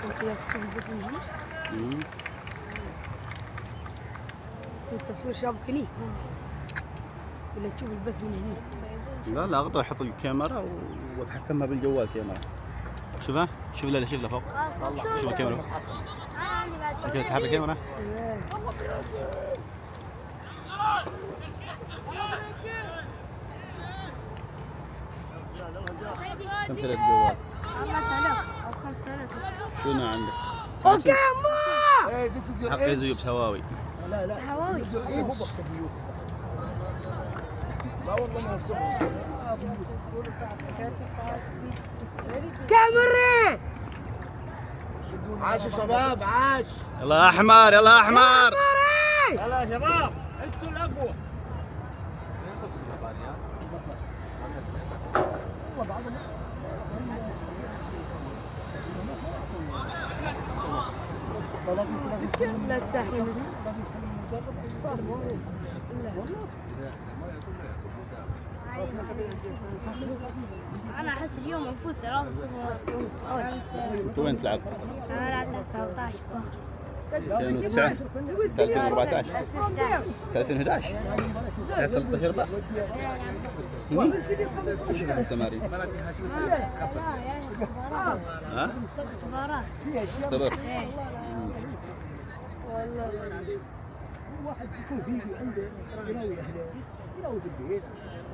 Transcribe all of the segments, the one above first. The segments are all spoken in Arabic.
انت يا تشوف البث من هنا؟ والتصوير شابك هني؟ ولا تشوف البث من هنا؟ لا اقدر احط الكاميرا واتحكمها بالجوال كاميرا. شوفها شوف لا شوف لفوق شوف الكاميرا كيف تحرك الكاميرا. كم كذا الجوال؟ 4000 أو 5000. شنو عندك؟ اوكي ما حقي زيوب هواوي. لا هواوي مو وقت ابو يوسف. لا والله ما افسد ابو يوسف. كاميرا عاش يا شباب عاش. يلا احمر يلا احمر. يلا يا شباب انتوا الاقوى. لا تحين انا احس اليوم نفوز 3-0. وين تلعب؟ انا لعبت 13 2009 2014 2011 13 بقى التمارين ها؟ مباراة اختبر والله واحد يكون فيديو عنده يناوي اهله يناوي في البيت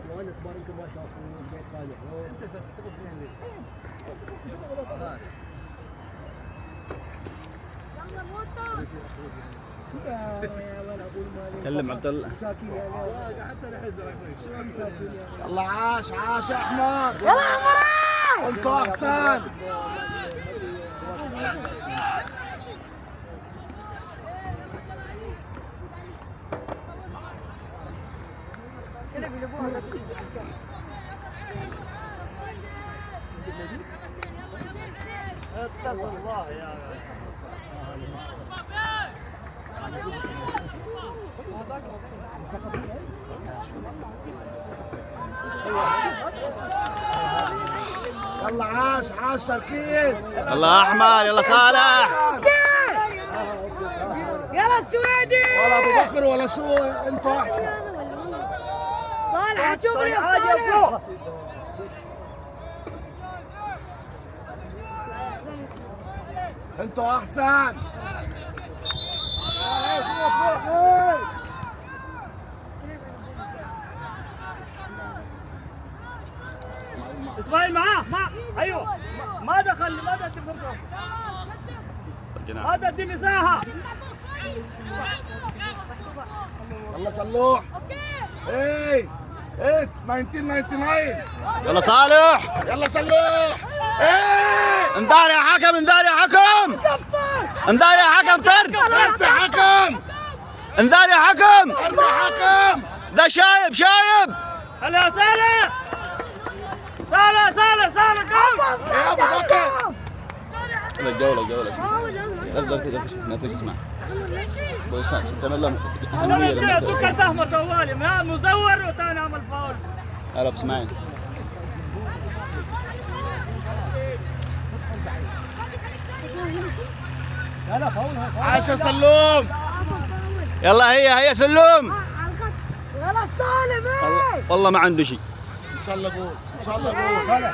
اخوانه كبار يمكن ما شافوا البيت طالعون. انت بتعتبر فيها ليش؟ اتصلت ولا صغار؟ كلم عبد الله. مساكين يا حتى نحزرك شو مساكين يا الله عاش عاش يا احمر. يلا عمري انت احسن. اتقوا الله يا يلا عاش عاش تركيز. يلا احمر يلا صالح. يلا السويدي ولا ابو بكر ولا شو انت احسن. صالح شوف يا صالح. انت احسن. اسماعيل معاه ايوه ما دخل ما ادي فرصه ما ادي مساحه. يلا صلوح. ايه 1999. يلا صالح. يلا صلوح. ايه انذار يا حكم انذار يا حكم انذار يا حكم طرد. انت حكم. انذار يا حكم. انت حكم. ده شايب هلا صالح قوم يا ابو بكر. الجولة لا تسمع بوسام تمام انا سكر احمر طوالي ما مزور وثاني عمل فاول. هلا بسمعين لا فاول عاش يا سلوم. يلا هي سلوم. يلا سالم والله ما عنده شيء. ان شاء الله جول ان شاء الله جول. صالح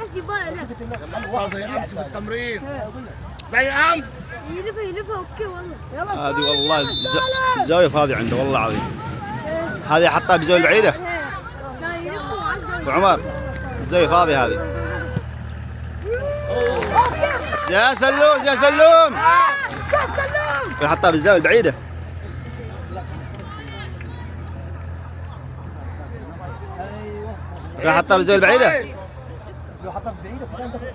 بس يبغى والله زي امس في التمرين زي امس. يلفها اوكي والله. يلا هذه سالم والله زاوية فاضية عنده والله العظيم. هذه حطها بزاوية بعيدة لا يلفوا على الزاوية. ابو عمر الزاوية فاضية هذه. يا سلوم يا سلوم حطها بالزاوية البعيدة. حطها بالزاوية البعيدة. لو حطها بعيدة كان دخل.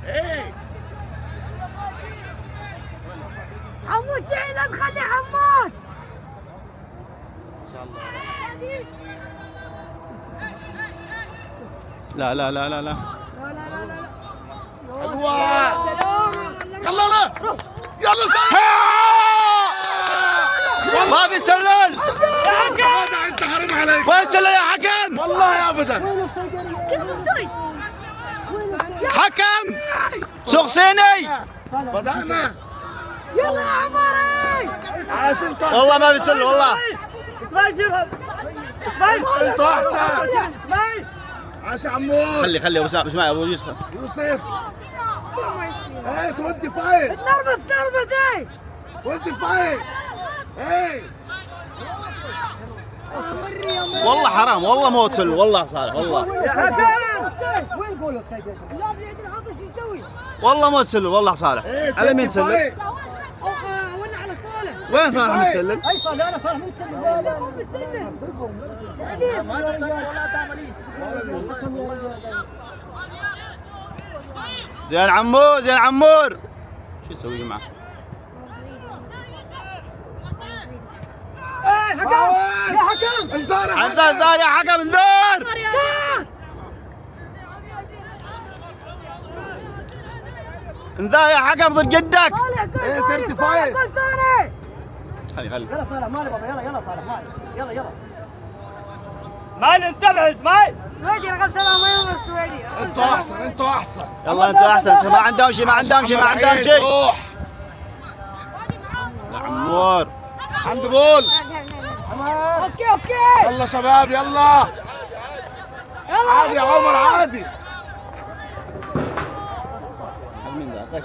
ايه حمود شيلة نخلي حمود. لا لا لا لا لا لا لا لا لا الله. يلا يلا ما في سلال. هذا انت حرام عليك. وين السلال يا حكم؟ والله ابدا. كيف اوفسايد؟ حكم سوق صيني. بدأنا. يلا يا عمري. عشان والله ما بيسل والله. اسماعيل شوف اسماعيل انت احسن. اسماعيل عشان عمور. خلي ابو اسماعيل ابو يوسف. يوسف. ايه 25. نرفز ايه. 25. ايه. والله حرام والله مو تسل والله صالح والله. وين جول اوفسايد؟ اللاعب اللي عندنا هذا شو يسوي؟ والله مو تسل والله صالح. ايه على مين تسلل؟ او ولا على صالح. وين صالح متسلل؟ اي صالح؟ لا صالح مو متسلل. لا لا زين عمور زين عمور. شو يسوي معه؟ ايه حكم يا حكم. انذار. انذار يا حكم انذار. انذار يا حكم ضد جدك. ايه 35. خلي يلا صالح مالي بابا. يلا صالح مالي. يلا اسماعيل انتبه اسماعيل. سويدي رقم 7 ما يمر السويدي. انتوا احسن. يلا انتوا احسن. ما عندهم شيء ما عندهم شيء. روح. يا عمور. عند بول. اوكي يلا شباب يلا. عادي يا عمر عادي. مين ذا؟ طيب.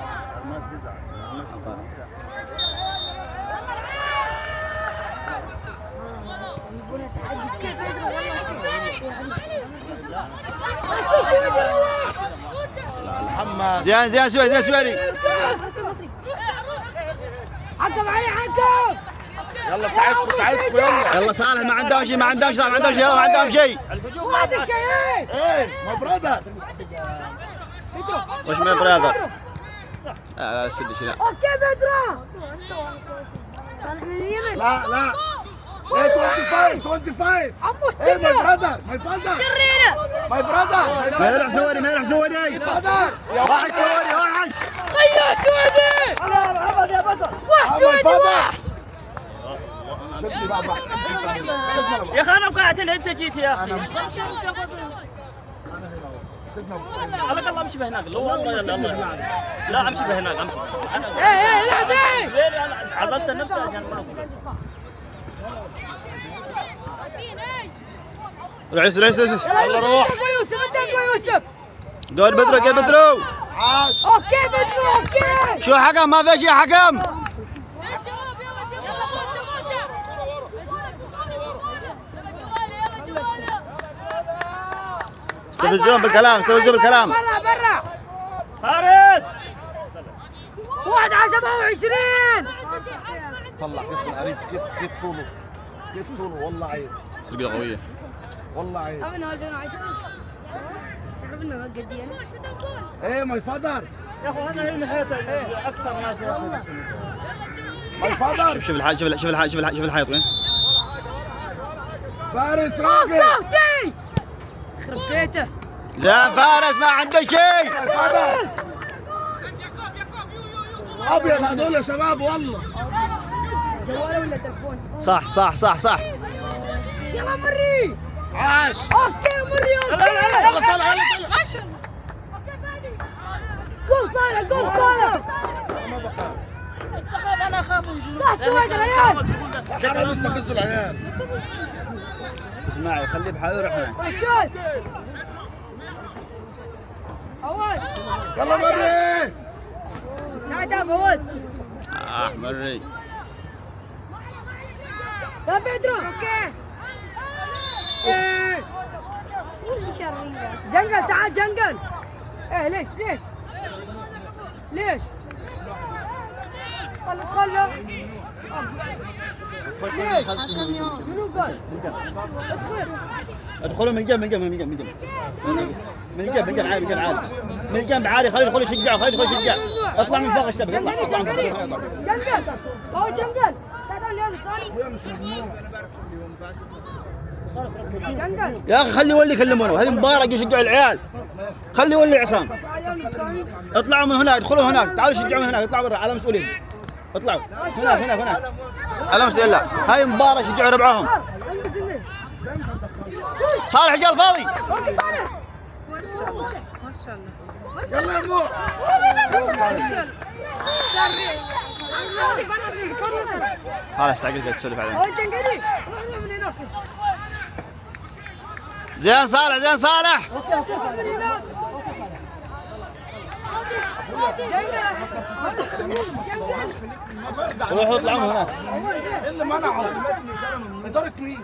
يقولون تحدي شيء محمد. زين سويدي. حكم علي حكم. يلا تعبكم يلا صالح ما عندهم شيء يلا ما عندهم شيء. وهذا الشيء ايه ما برادر. وش من برادر؟ لا سدش لا. اوكي بدرو. صالح من اليمن. لا ايه 25. عموش ايه ماي شنو؟ برادر ماي فادر. شريره. ماي برادر. ما يروح سويدي. برادر. واحد سويدي. خيا سويدي. يا محمد يا بطل. واحد سويدي واحد. يا اخي انا وقعت انت جيت يا اخي. على الاقل امشي بهناك. لا امشي بهناك امشي. ايه العب ايه. ليه انا عزلت نفسي عشان ما اقول. رئيس يلا روح. يوسف. دور بدرو. عاش. اوكي بدرو اوكي. شو حكم ما في شيء حكم. استفزون بالكلام. برا. فارس 1 على 27. طلع كيف بالقريب. كيف طوله والله عيب. سرقة قوية. والله عيب. أبنا 2010. عرفنا ما قدينا. ايه ماي فادر. يا اخي انا هنا حياتي اكثر ناس ياخذ. ماي فادر. شوف الحيط وين. فارس راقد. صوتي. خرب بيته. زين فارس ما عنده شيء. فارس. ابيض هذول يا شباب والله. جوال ولا تلفون؟ صح. يلا مري. عاش. اوكي مري اوكي. يلا صالح. قول صالح. انا اخاف وجود. صح سويد العيال. حرام يستفزوا العيال. اسمعي خليه بحاله يروح هناك. رشاد. فواز. يلا مري. تعال فواز. مري. يا بيدرو. اوكي. جنقل تعال جنقل. ايه ليش خله ليش منو قال ادخلوا من الجنب عادي. من الجنب عادي. خليه يدخل يشجع. اطلع من فوق الشبكة. اطلع من فوق. جنقل. يا اخي خلي يولي يكلمونه. هذه مباراة يشجعوا العيال. خلي يولي عصام. اطلعوا من هناك. ادخلوا هناك. تعالوا شجعوا من هناك. اطلعوا برا على مسؤولين. اطلعوا هناك على مسؤولين. هاي مباراة شجعوا ربعهم. صالح الجال فاضي. اوكي صالح. ما شاء الله ما شاء الله ما شاء يلا يا مو. خلاص تعقل قاعد تسولف عليه. هو جنقلي روح من هناك. زين صالح زين صالح. روح من هناك. جنقل جنقل. روحوا اطلعوا من هناك. اللي منعه إدارة مين؟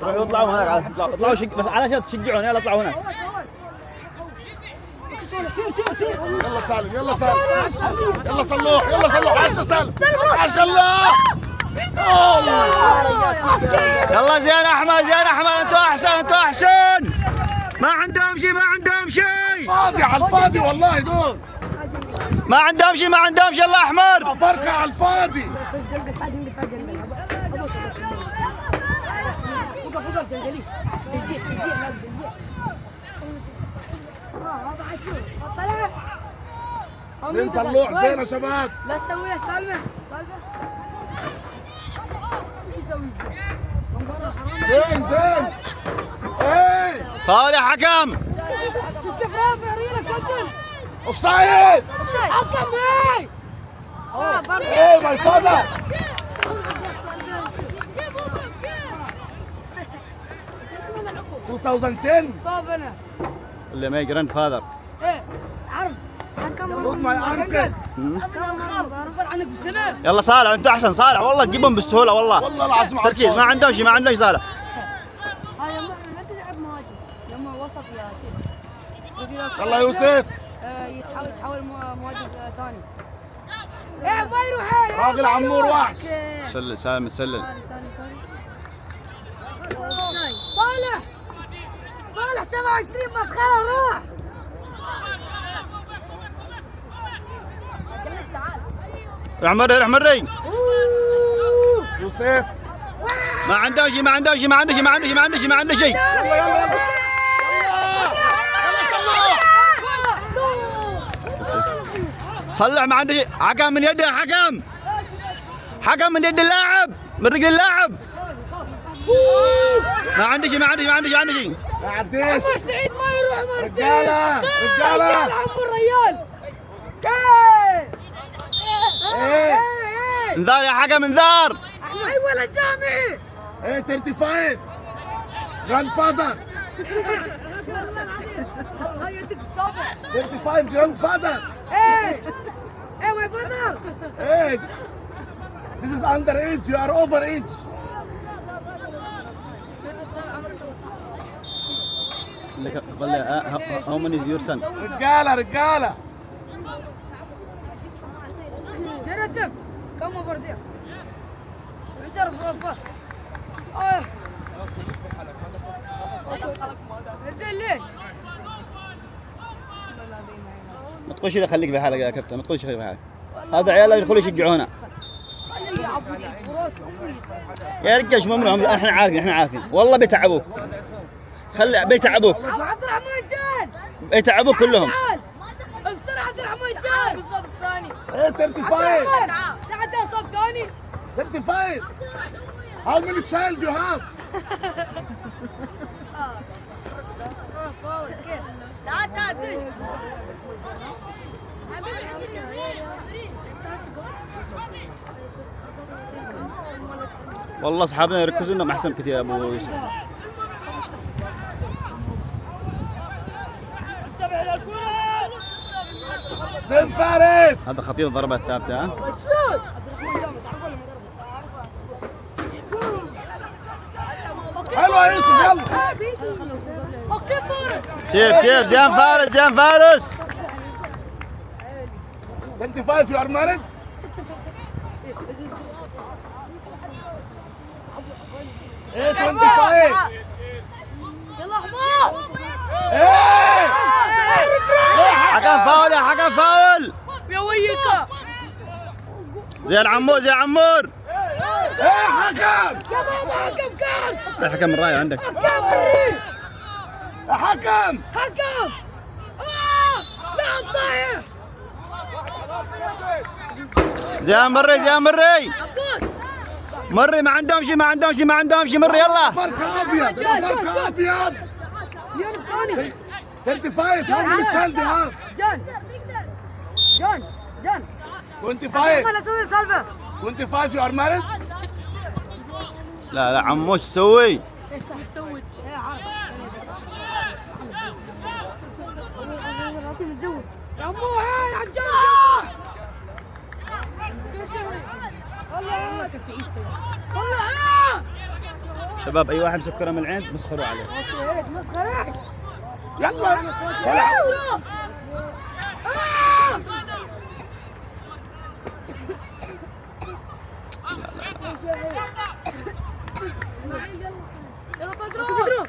روحوا اطلعوا من هناك. اطلعوا بس على شرط تشجعون. يلا اطلعوا هناك. يلا سالم يلا سالم يلا صلوح يلا صلوح. عاش سالم عاش الله. يلا زين احمد زين احمد. انتوا احسن انتوا احسن. ما عندهم شيء ما عندهم شيء. فاضي على الفاضي والله دول. ما عندهم شيء ما عندهم شيء. الله احمر. فرقة على الفاضي. وقف وقف جنقلي. تجيء لا تجيء. بعد شو طلع. زين صلوح زين يا شباب. لا تسويها سالمة سالمة. يسوي زين زين. ايه فاول يا حكم. شوف كيف رافع رينا كابتن. اوفسايد. حكم هاي. ايه ماي فادر. صابنا. اللي ما جراند فاذر. ايه عرف. حكم. Look my uncle. رفع عنك بسنة. يلا صالح انت احسن. صالح والله تجيبهم بالسهوله والله. والله العظيم على تركيز ما عندهم شيء ما عندهم شيء صالح. هاي ما تلعب مهاجم. لما وسط يا شيخ. يلا يوسف. يتحول مهاجم ثاني. ايه ما يروح. راجل عمور وحش. سلل سالم تسلل. صالح 27 مسخرة روح. روح مري روح مري. يوسف. ما عندهم شيء ما عندهم شيء ما عنده شيء ما عنده شيء ما عنده شيء ما عنده شيء. يلا يلا يلا. صلح ما عنده شيء. حكم من يده حكم. حكم من يد اللاعب من رجل اللاعب. ما عنده شيء ما عنده شيء ما عنده شيء ما عنده شيء. ما عديش. عمر سعيد ما يروح عمر سعيد. رجالة رجالة. عمر ريال. ايه انذار يا حكم انذار. اي ولد جامعي. ايه 35 جراند فادر. والله العظيم هاي يدك السابع. 35 جراند فادر. ايه ماي فادر. ايه this is under age you are over age. how many is your son? رجالة رجالة. جرثم كم اوفر دير. انت رفرفه. نزل ليش؟ ما تقولش اذا خليك بحالك يا كابتن. ما تقولش خليك بحالك. هذا عيال يدخلوا يشجعونا. يا رجال شو ممنوع. احنا عارفين والله بيتعبوك. خلي بيتعبوك. عبد الرحمن جان. بيتعبوك كلهم. افسر عبد الرحمن جان. بالضبط ثاني. ايه 35 تعال صف ثاني. 35 how many child you have. تعال دش. والله اصحابنا يركزوا انهم احسن كثير يا ابو يوسف. زين فارس. هذا خطير ضربات ثابته. ها حلو يا يوسف يلا. اوكي فارس. سيف زين فارس زين فارس. 25 you are married. ايه 25. يلا حمار. ايه حكم فاول يا حكم فاول. يا ويكا. زي العمور زي عمور. ايه حكم. يا بابا حكم كان. الحكم الرايه عندك. يا حكم. حكم. لا ضايع. زين مري مري ما عندهم شيء، ما عندهم شيء، ما عندهم شيء، مري يلا. فرق ابيض، فرق ابيض. يونس ثاني 35. How many child you have? جان 25. انا اسوي سالفه 25 you are married? لا عمو ايش تسوي؟ متزوج متزوج يا عمو هاي عجال كل شهر والله كنت عيسى طلع شباب اي واحد مسكره من العين مسخروا عليه. اوكي مسخره يلا صلح. يلا بدرو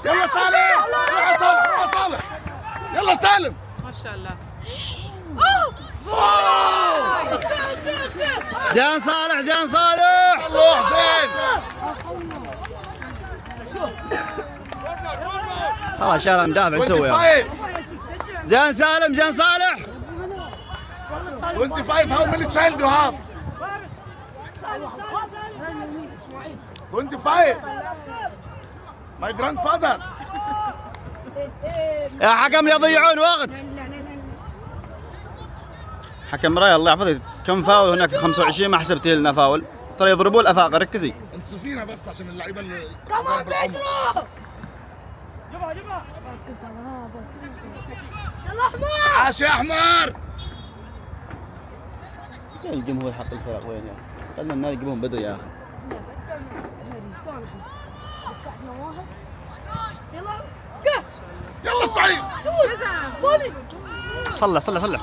يلا صالح، روح صالح، يلا سالم. ما شاء الله. جان صالح، جان صالح. الله حسين. خلاص شارع مدافع يسوي. 25. جان سالم، جان صالح. 25 how many child you have? 25. My grandfather. يا حكم لا يضيعون وقت. حكم راي الله يحفظك، كم فاول هناك؟ 25 ما حسبتي لنا فاول، ترى يضربون الافاقه. ركزي انصفينا بس عشان اللعيبه اللي كمان بدرو جبها يلا احمر عاش يا احمر. يا الجمهور حق الفرق وين يا اخي؟ خلنا النادي يجيبون بدري يا اخي. يلا اسماعيل. صلح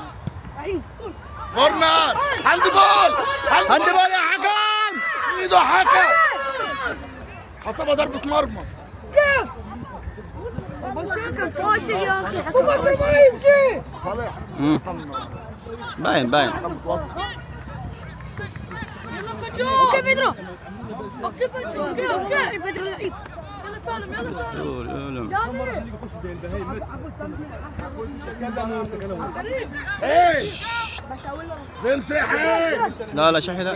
كورنر. هاند بول. هاند بول يا حكم. ايده حكم. حسبها ضربة مرمى. كيف؟ كان فاشل يا اخي وبكر ما يمشي صالح. باين متوسط. اوكي بدرو اوكي بدرو لعيب يلا سالم جابر ايه زين شحن. لا شحي لا،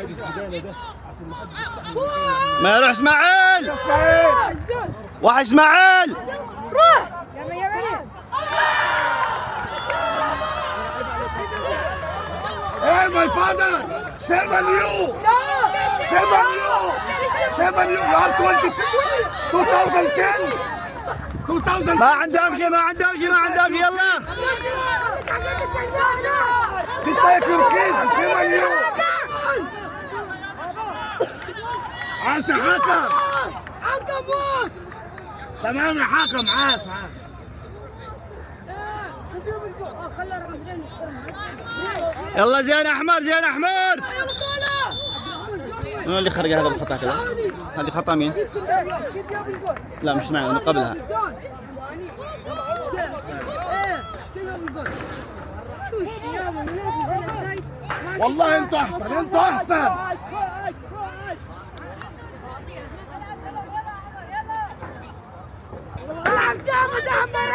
ما يروح اسماعيل. واحد اسماعيل روح يا مريم Hey, my father! Shame on you! Shame on you! Shame on you! You are 2010! 2010! ما عندهم شيء، يلا. This like your kids! Shame on you! عاش يا حكم! تمام يا حكم، عاش. يلا زين احمر. يلا صالح من اللي خرج هذا الخطا كذا؟ هذه خطا مين؟ لا مش معنا، من قبلها. والله انتوا احسن. العب جامد احمر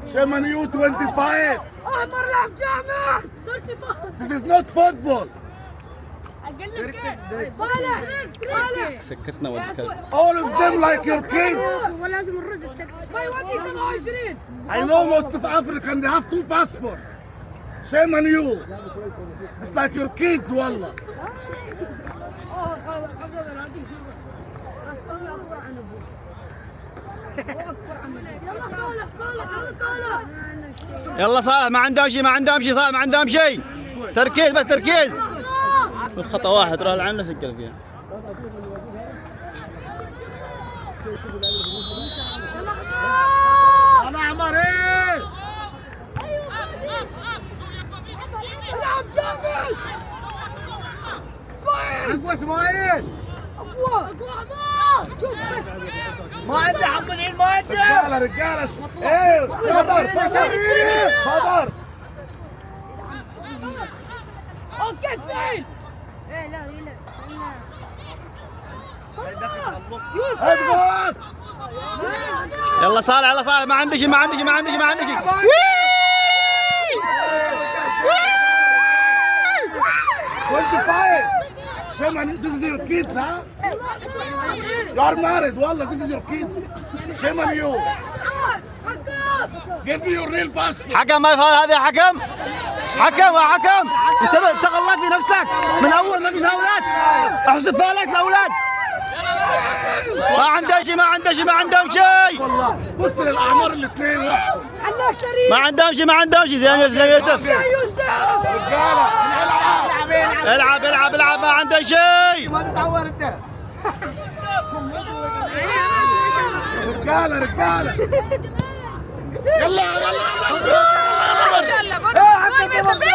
Shame on you 25! احمر العب جامد This is not football! اقول لك صالح سكتنا والكلب. All of them like your kids! ولازم نرد السكت ما يودي 27 I know most of Africa and they have 2 passports. Shame on you! It's like your kids والله. يلا صالح يلا صالح، ما عندهم شيء صالح، ما عندهم شيء. تركيز بس تركيز. خطأ واحد راح لعنه سجل فيها. أنا عمرين. العب جامد أقوى اسماعيل. اقوى حمار شوف بس ما عنده حمد عيد، ما عنده. رجالة ايه خبر. اوكي اسماعيل يوسف اضغط. يلا صالح، ما عندي شيء. 25 Shame, this is your kids, huh? You are married, wallah, this is your kids. Shame on you. Give me your real passport. حكم ما يفعل هذا حكم. حكم وحكم. انتبه اتق الله في نفسك من اول ما في فاولات. احسب فاولات الاولاد. ما عنده شيء ما عنده شيء ما عندهم شيء. والله بص للاعمار الاثنين واحد. ما عندهم شيء ما عندهم شيء. زين يوسف. رجاله العب العب العب ما عنده شيء. ما تتعور انت. رجاله رجاله. يلا يلا ما شاء الله برضه ما يسبق.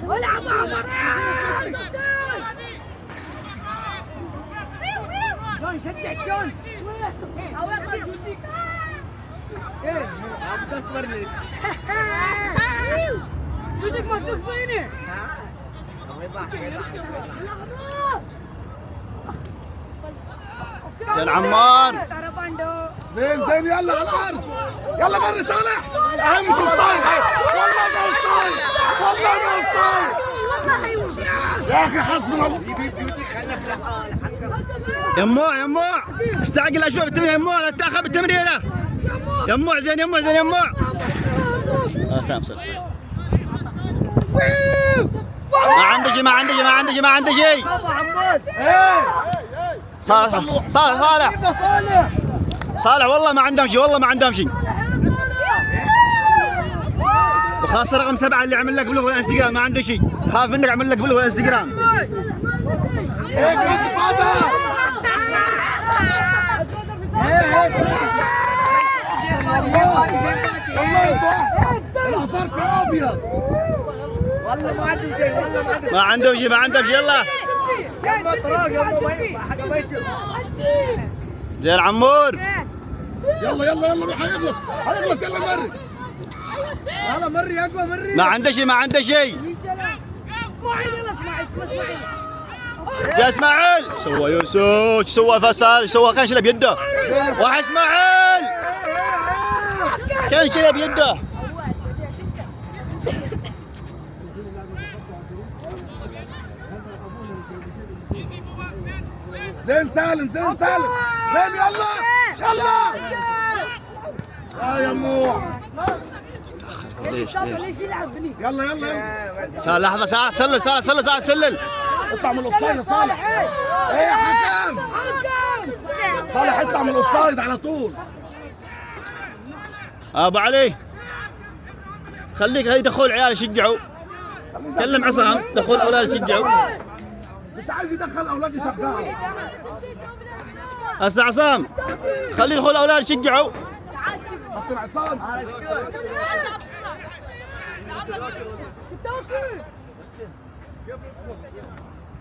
والعب عمر جون شجع جون عم تصبر لي. بدك مسوق صيني زين عمار. زين زين يلا على الارض. يلا بري صالح. اهم شيء الصايد. والله ما اوفسايد. والله ما اوفسايد. يا اخي حسبنا الله. يموع يموع استعجل شوي بالتمرين يموع لا تتاخر بالتمرينه. يموع زين يموع زين يموع. ما عنده شيء ما عنده شيء ما عنده شيء ما عنده شيء. صالح صالح صالح صالح والله ما عندهم شيء والله ما عندهم شيء. وخاصة رقم 7 اللي عمل لك بلوغ الانستغرام ما عنده شيء. خاف منك عمل لك بلوغ الانستغرام. والله انتوا احسن. العفارك ابيض. والله ما عندهم شيء والله ما عندهم. ما عندهم شيء ما عندهم شيء. يلا زين عمور. يلا يلا يلا روح هيغلط هيغلط. يلا مري. يلا مري اقوى مري. ما عنده شيء ما عنده شيء. اسماعيل يلا اسماعيل اسماعيل يا اسماعيل سوى يوسف ايش سوى فاسفار ايش سوى كان شيله بيده. واحد اسماعيل كان شيله بيده. زين سالم زين سالم. زين يلا يلا. يا يموع. ليش يلعبني؟ يلا يلا يلا. صار لحظه ساعه تسلل ساعه تسلل ساعه تسلل. اطلع من الاوفسايد يا صالح. ايه يا حكم. صالح اطلع من الاوفسايد على طول. ابو علي خليك هي دخول العيال يشجعوا. كلم عصام دخول الاولاد يشجعوا. مش عايز يدخل اولاد يشجعوا. هسه عصام خلي دخول الاولاد يشجعوا. حط العصام.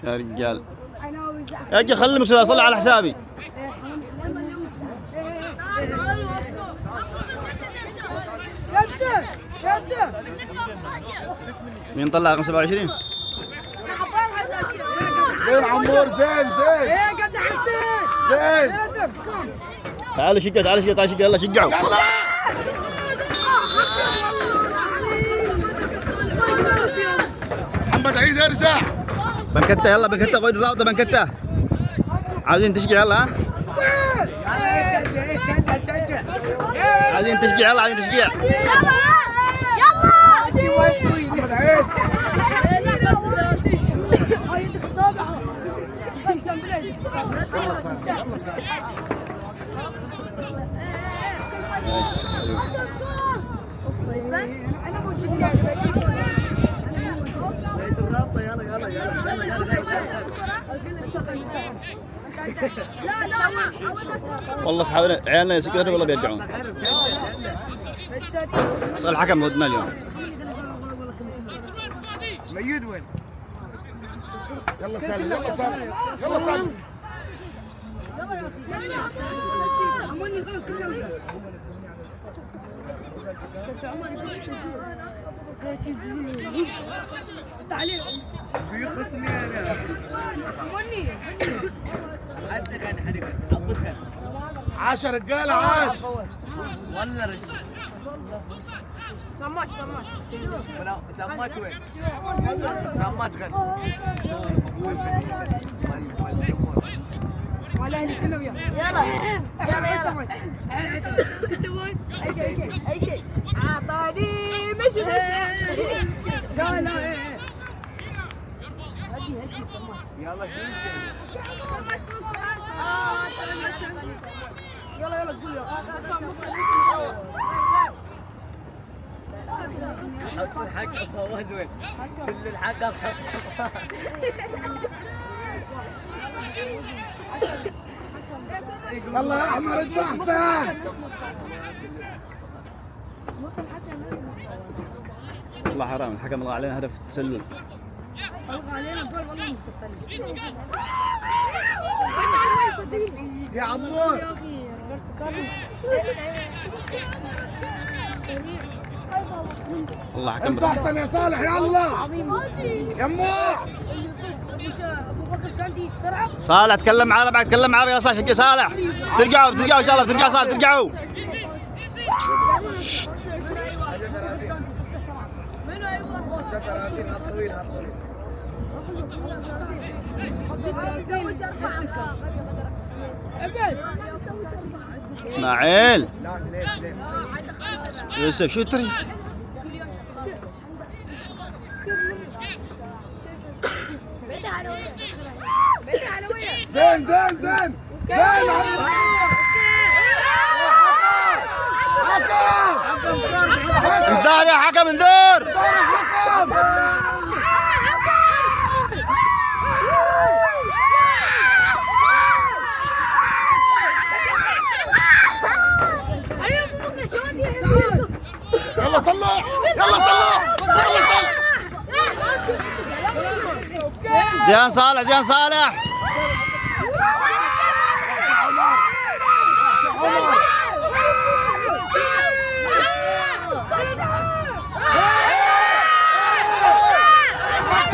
يا رجال يا اجي خلي المكسور اصلي على حسابي. كابتن كابتن مين طلع رقم 27؟ زين عمور زين زين. ايه كابتن حسين زين. تعالوا شجعوا تعالوا شجعوا تعالوا شجعوا يلا شجعوا. يلا. محمد عيد ارجع. بنكته يلا بنكته غير الراوده بنكته. عاوزين تشجيع يلا ها؟ عايزين تشجيع يلا عايزين تشجيع. محمد عيد. يدك الصابع بس بالله يدك الصابع. انا موجود يا رئيس الرابطه. يلا يلا يلا. لا لا والله اصحابنا عيالنا يسكروا والله بيرجعون. صار الحكم ضدنا اليوم. ميود وين؟ يلا سالم يلا سالم يلا سالم. يلا يا اخي عموني غلط كل كنت عمر يقول يسجل تعليق في خصني انا. عموني حدك انا حدك عبدك. عاش يا رجاله عاش. والله رجل. سماك سماك وين؟ سماك غير وعلى اهلي كله وياه يلا يا سماك اي شيء عطاني مشي لا لا هدي سماك يلا شنو يلا قول له حط الحق فواز وين؟ شل الحق بحط يلا يا احمر انت احسن. والله حرام الحكم لغى علينا هدف تسلل. الغى علينا جول والله متسلل يا عمور يا اخي والله حكم انت احسن يا صالح يلا يما. ابو بكر شاندي سرعه صالح تكلم عربي بعد تكلم عربي يا صالح. صالح ترجعوا ان شاء الله ترجع صالح ترجعوا. منو ايوه سفر هذه طويل اسماعيل يوسف شو تري؟ زين زين زين زين انذار يا حكم انذار. يلا صلح يلا صلح يلا صلح. زين صالح زين صالح.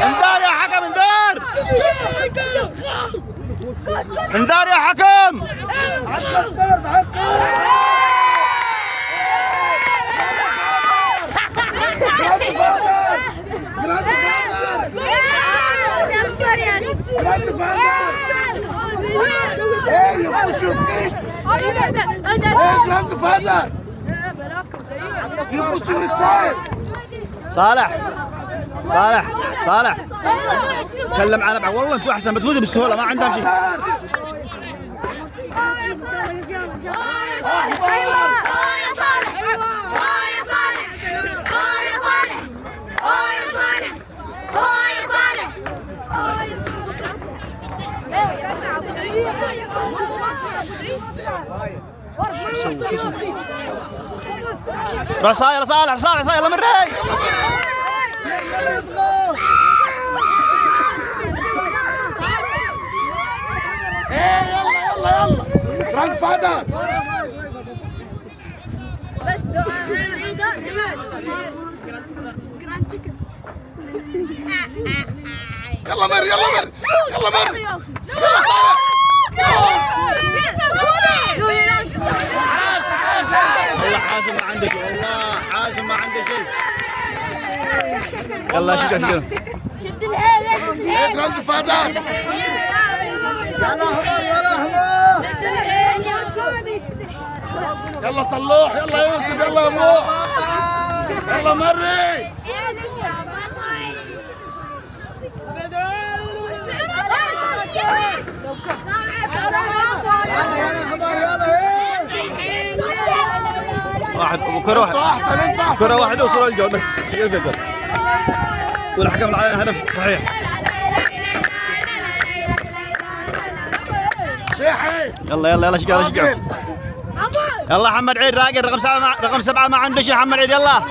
انذار يا حكم انذار. انذار يا حكم. جراند فادر ايه يخشوا كيت ايه جراند فادر يخشوا ريتشايل. صالح صالح صالح تكلم عربي والله انتوا احسن بتفوزوا بالسهوله ما عندهم شيء. رسائل صالح صالح يلا من ري. ايه يلا جراند فادر. بس يلا مر يلا مر يلا مر يلا والله حازم ما عنده شيء والله حازم ما عنده شيء. يلا شكرا شد الحيل ايه جراند فادر. يلا صلوح يلا يوسف يلا يموح يلا مري. واحد كرة واحد كرة واحدة وصلوا الجول بس والحكم على هدف صحيح. يلا شقال يلا محمد عيد راقد رقم 7 ما عنده شيء. محمد عيد يلا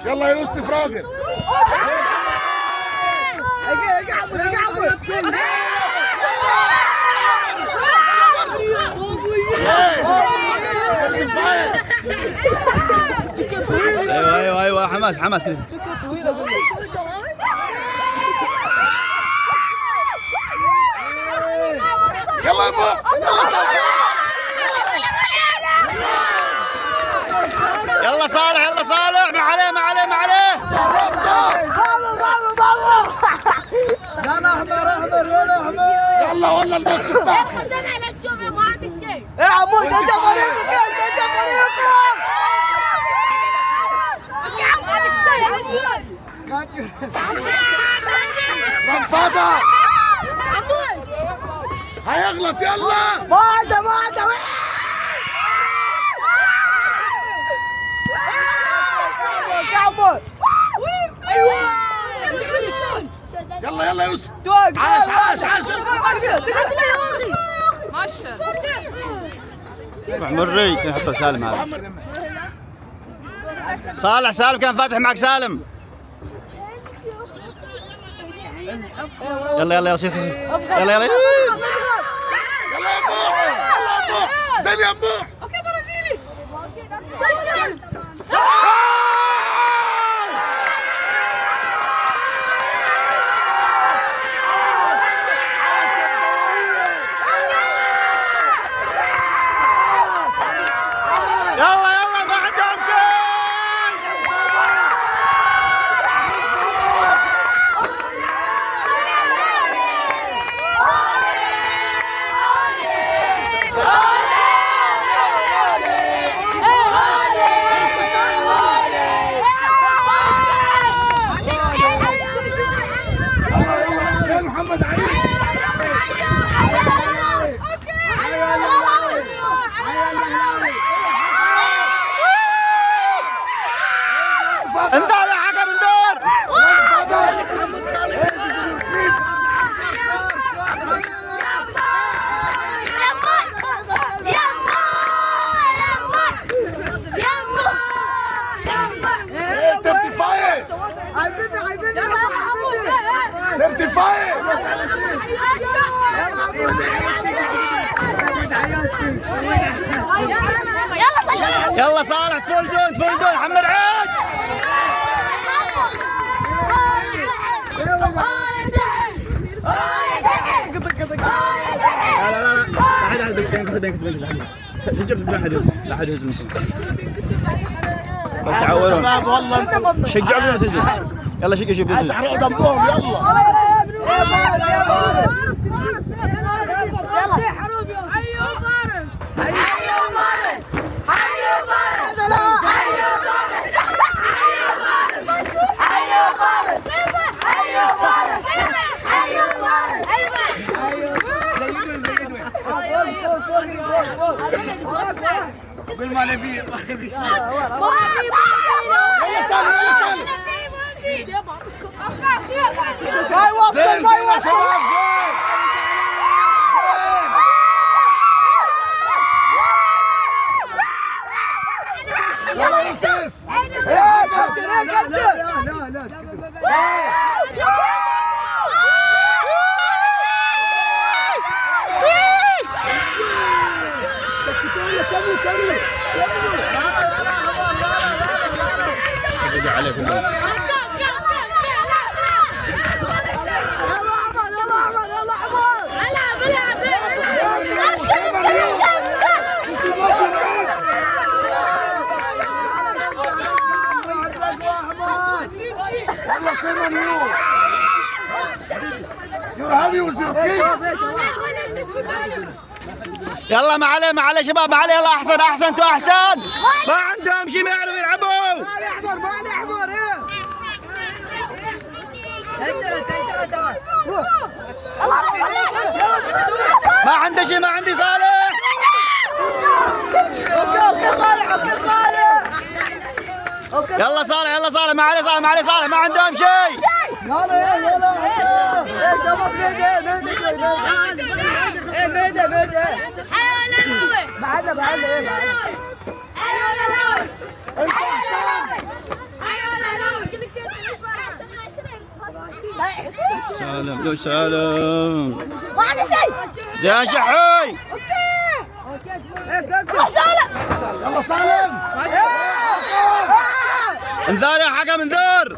يلا يوسف راقد. ايوه حماس كذا. يلا يا مو يلا صالح يلا صالح، ما عليه ما عليه ما عليه. يلا والله الماتش بتاعك. خزانة على الجمعة ما عندك شيء. يا عمود انت فريقك انت فريقك. يا عم ما عندك شيء. من فاتح عمود. هيغلط يلا. ما عنده ما عنده. يا عمود. يلا يلا يا يوسف. عاش عاش عاش. مري كان يحط سالم هذا. صالح سالم كان فاتح معك سالم. يلا يلا يلا يلا يلا. يلا يا مو يلا يا مو زين يا مو. اوكي برازيلي. سجل. يلا يلا ما عندهم شيء. يا محمد عيد. انذار يا حكم انذار. يلا صالح فول جون فول جون محمد عيد. لا لا احد يهزم تعورون. شجعوا بنا تنزل. يلا شجع شوف تنزل. احرقوا دمهم يلا. قول ما نبي ما نبي يلا سالم يلا سالم. جاي وصل زين جاي زين يا وصل. شباب زين. يلا يوسف. يلا سيمون يور هابي ويز يور كيدز. يلا ما عليه ما عليه شباب ما عليه. يلا احسن احسنتوا احسن. ما عندهم شيء ما يعرفوا يلعبوا. ما عنده شيء ما عندي صالح. يلا صالح يلا صالح ما عليه صالح ما عليه صالح ما عندهم شيء. سالم لو سالم ما عنده شيء. زين شحوي. يلا سالم. انذار يا حكم انذار.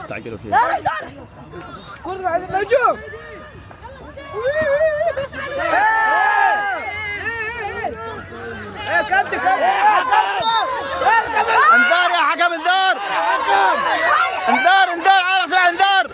استعجلوا فيها. كل على النجوم. يا كابتن انذار يا حكم، انذار انذار انذار على رأس انذار.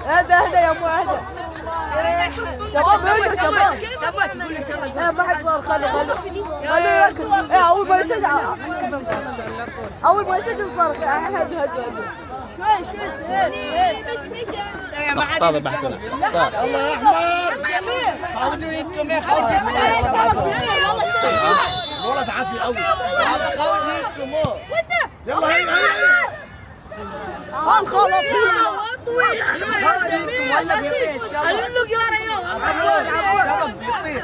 اهدى يا ابو اهدى. شباب ما حد صار. خليه يركض. اول ما يسجل صار. هدوا شوي طاب بحكم. يلا يا احمر خاوجوا يدكم يا خوجي. والله تعافي قوي. هذا خوجوا يدكم. يلا هي الخلط خوجيكم ولا بيطيح الشبك. علق يا ريال. الشبك بيطيح.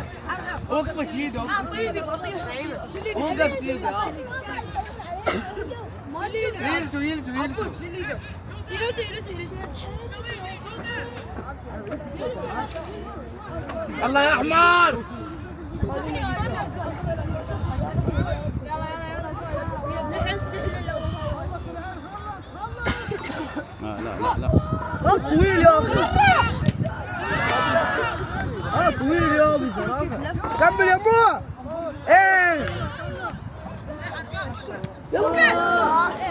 اوقف ايده اوقف ايده. يلسوا يلا يا احمر. لا طويل يا اخي. طويل يا ابو زرافه. كمل يا ابو. ايه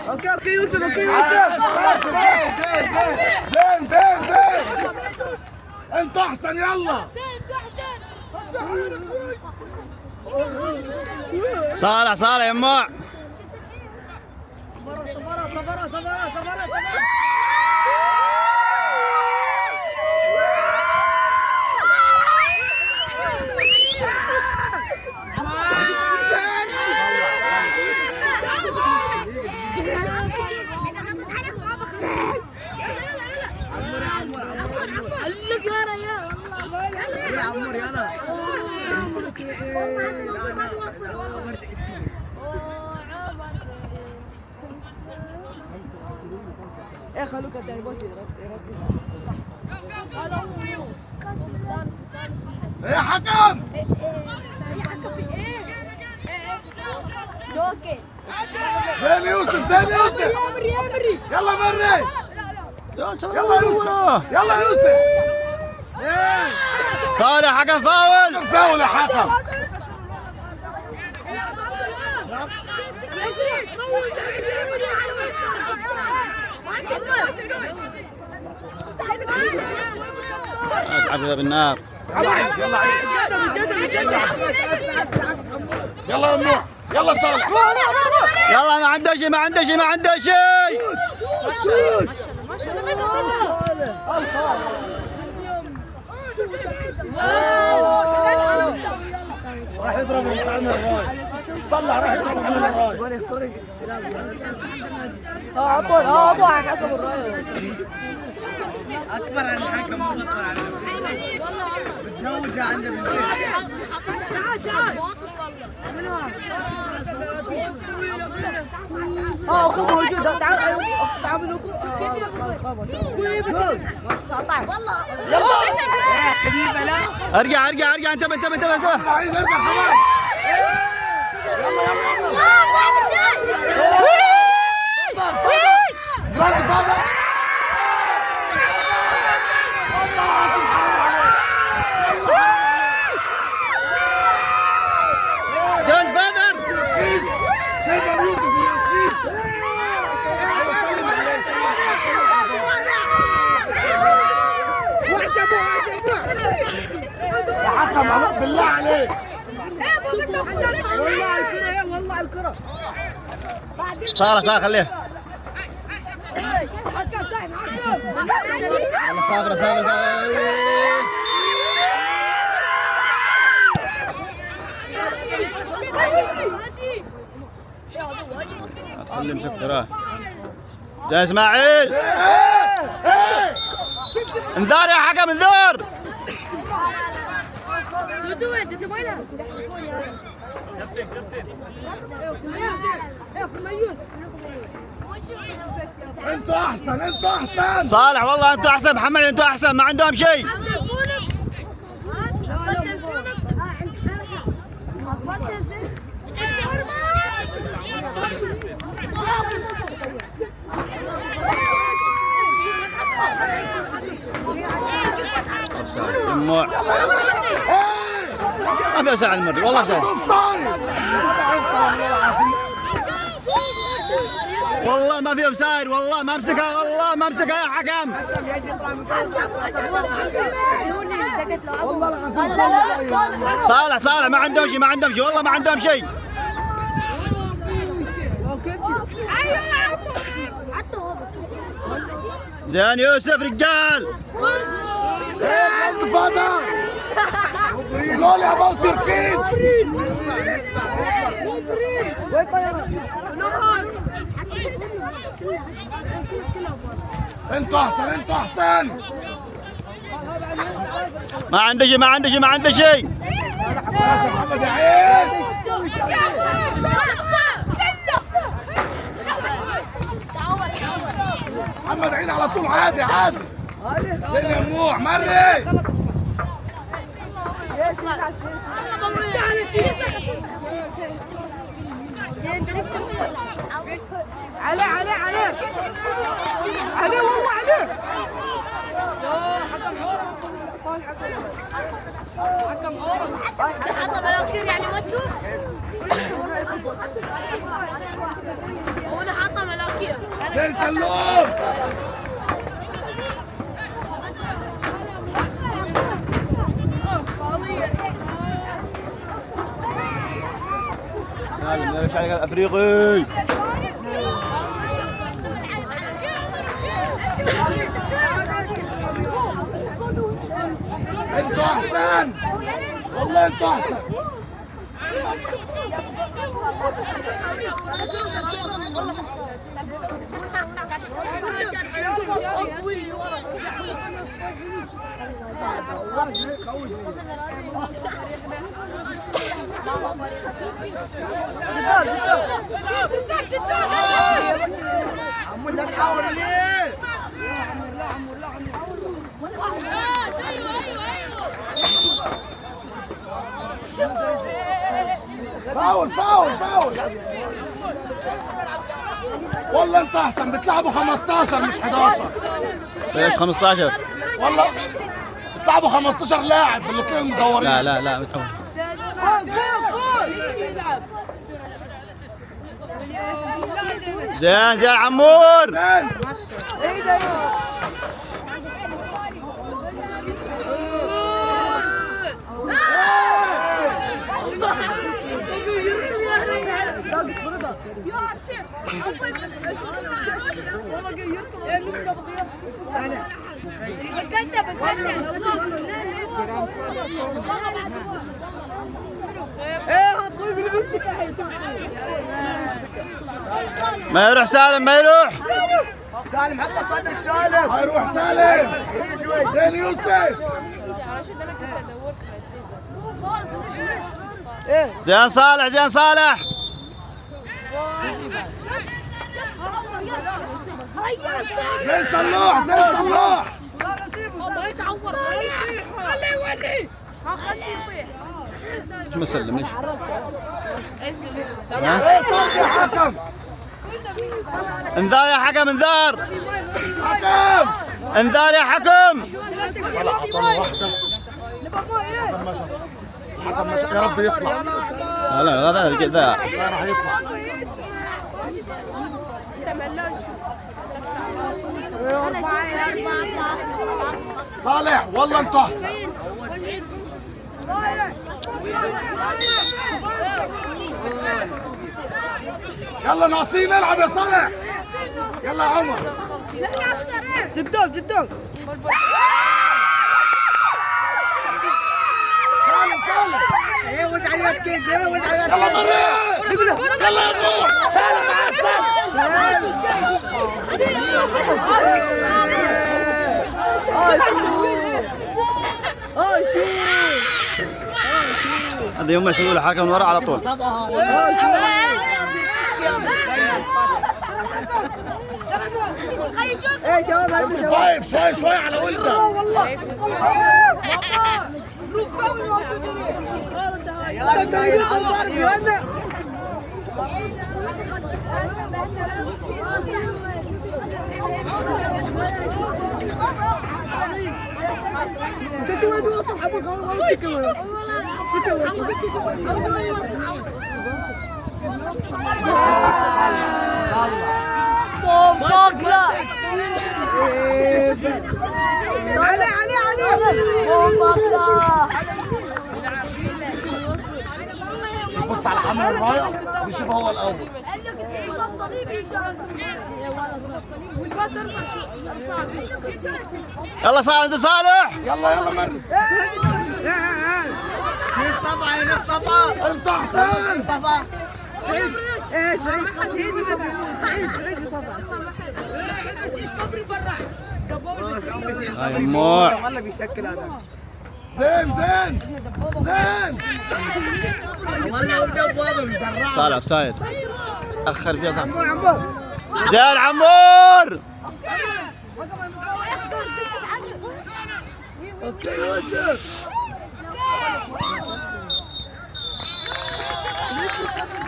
اوكي يوسف. زين انت احسن. يلا صالح يما. صبرا. علق يا ريال. يلا عمور يلا. ايه خلوك انت يبوس يا حكم. زين يوسف. يلا مري. يلا يوسف. فاول يا حكم، فاول. فاول يا حكم. اسحب بالنار. يلا يا ممنوع. يلا صالح. يلا ما عنده شيء. راح يضرب محمد الراي. طلع راح يضرب محمد الراي. عطوا على حكم الراي. اكبر عن الحكم مو اكبر عن بتزوج عنده بالبيت. اخوه موجود. تعالوا ارجع انتبه. عايز ارجع حمام. يلا حكم بالله عليك. والله الكرة. صار خليه. صابر. خليه يمسك كرة. يا اسماعيل. انذار يا حكم، انذار. انتوا احسن انتوا احسن. صالح والله انتوا احسن، محمد انتوا احسن، ما عندهم شيء. دموع ما في اوسع المري والله شوف. والله ما في اوفسايد، والله ما امسكها، والله ما امسكها يا حكم. صالح ما عندهم شيء، ما عندهم شيء، والله ما عندهم شيء. زين يوسف رجال. تفضل slowly about your kids. انتوا احسن انتوا احسن. ما عنده شيء، ما عنده شيء، ما عنده شيء. محمد يا عيد. محمد عيد على طول، عادي عادي. دنيا دموع مري. عليه والله عليه. حكم عورة حطم الاخير يعني ما تشوف. هو اللي حطم الاخير. بن سلوم. سالم يا شايف الافريقي. انتوا احسن والله انتوا احسن. عمو لا تحاور ليه. فاول والله انت احسن. بتلعبوا 15 مش 11. ليش 15؟ والله بتلعبوا 15 لاعب بالاثنين المزورين. لا متعود. زين عمور. ما يروح سالم، ما يروح سالم. حتى صدرك سالم. هيروح سالم. زين يوسف. زين صالح. زين صلاح. ما يتعور. خليه يولي. خليه يطيح. ما سلم ليش؟ يا حكم. انذار يا حكم، انذار. حكم. انذار يا حكم. طلع عطله واحدة. الحكم يا رب يطلع. لا لا راح يطلع. صالح والله انتوا احسن. يلا ناقصين نلعب يا صالح. يلا يا عمر. جدهم سالم. ايه وجع يدك ايه وجع يدك. يلا مريم. يلا يا ابو سالم معاك هذا يوم ما يسوي له حركه من ورا على طول. شوي شوي على ولده. بص على حمل الرايه بيشوف هو الاول. يلا صالح. يلا مرن. انت حسين. سعيد الصبري برا يموع. والله بيشكل هذا. زين والله ابدا ابوابه من برا. صالح سايد اخر فيها صح. زين عمور. اوكي يوسف.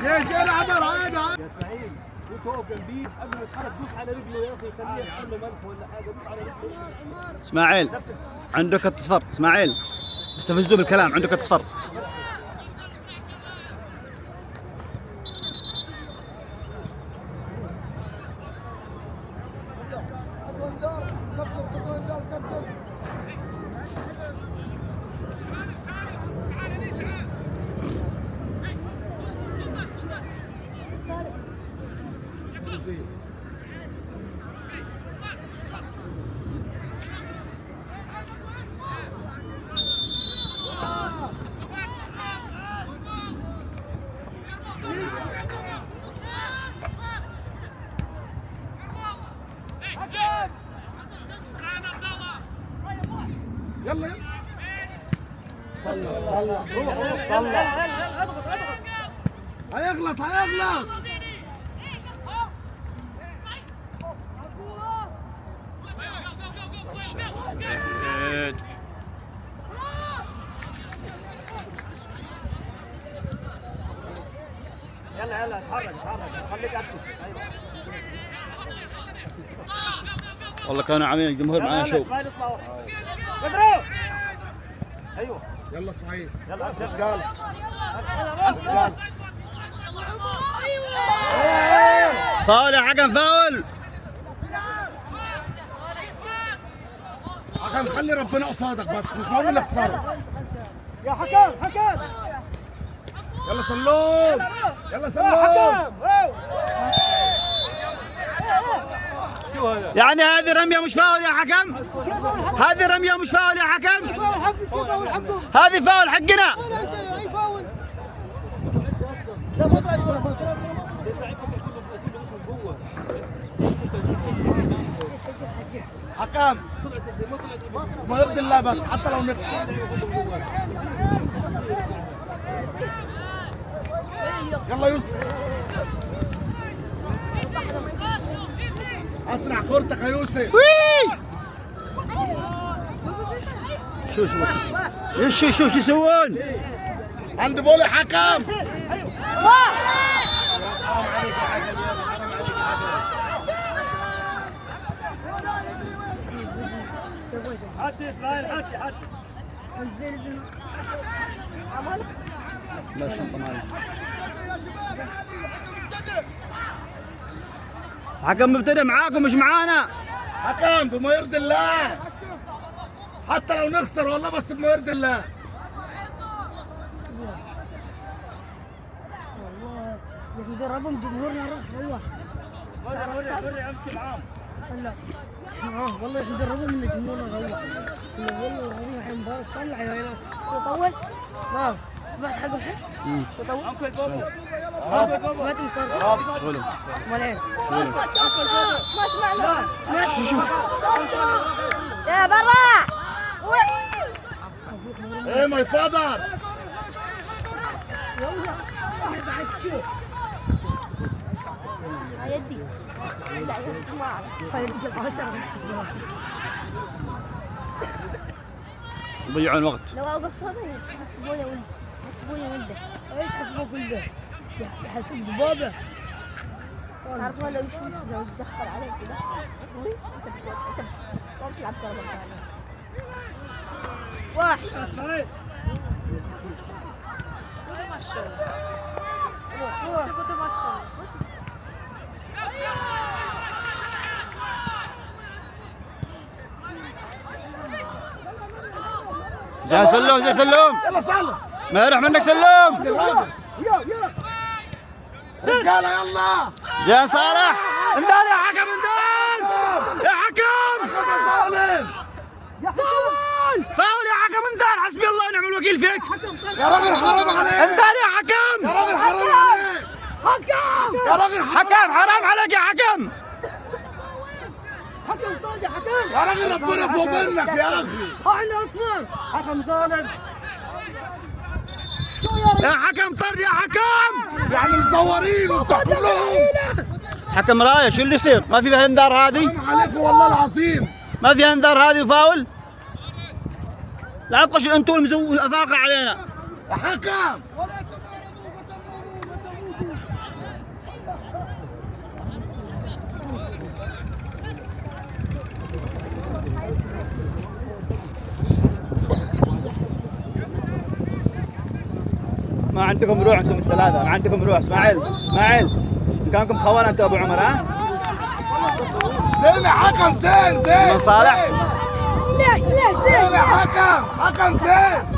زين عمر عادي. يا اسماعيل تقف جنبيه قبل ما يتحرك دوس على رجله يا اخي خليه يحصل له ملح ولا حاجه دوس على رجله. اسماعيل عندك اصفر. اسماعيل استفزوا بالكلام. عندك اصفر. يلا طلع. هيغلط. يلا اتحرك خليك اكتف. والله كانوا عاملين الجمهور معانا شو. بدرو. ايوه يلا اسماعيل. يلا قال فاول يا حكم فاول. حكم خلي ربنا قصادك بس مش مهم نخسره. يا حكام يلا سلوم. يعني هذه رميه مش فاول يا حكم. هذه فاول حقنا. حكم ما يرضي الله بس حتى لو نخسر. يلا يوسف اسرع كورتك يا يوسف. شو يسوون؟ عند بول يا حكم. حد اسماعيل حد لا شنطة معي. حكم مبتدئ معاكم مش معانا. حكم بما يرضي الله حتى لو نخسر والله بس بما يرضي الله. ندربهم جمهورنا روح. وري امشي معاهم. لا والله ندربهم من جمهورنا روح. والله العظيم الحين مبارك طلع يا هنا. شو طول؟ ما سمعت حق الحس؟ شو طول؟ سمعت مصرف؟ قولوا. امال ايه؟ ما سمعنا. سمعت يا برا. ايه ماي فادر. يدي يديك الحاسة يضيعون وقت. لو اوقف صوتي يحسبوني ولد يحسبوني ولده. ايش يحسبوك ولده؟ يحسب ذبابه. تعرف لو يشوف لو يتدخل عليك كذا انت ما بتلعب كره بالقدم. وحش جاي سلوم زي سلوم. يلا صالح ما يروح منك سلوم. الراجل رجاله يلا جاي صالح. اندال يا حكم اندال. يا حكم. فاول يا حكم اندال. حسبي الله ونعم الوكيل فيك. يا راجل حرام عليك اندال يا حكم. يا راجل حرام عليك حكم يا راجل حكم حرام عليك يا حكم. حكم طاق يا حكم. يا راجل ربنا فوق منك يا اخي. احنا اصفر. حكم ظالم. يا حكم طر يا حكم. يعني مزورين وبتحكم لهم. حكم رايه شو اللي يصير؟ ما في فيها انذار هذه؟ حرام عليكم والله العظيم. ما فيها انذار هذه وفاول؟ لا تطقشوا انتم الافاقه علينا. يا حكم ولا تمارضوا فتمرضوا فتموتوا. ما عندكم روح انتم الثلاثه. ما عندكم روح. اسماعيل مكانكم خوان انت ابو عمر. ها زين يا حكم زين من صالح. زين يا حكم زين.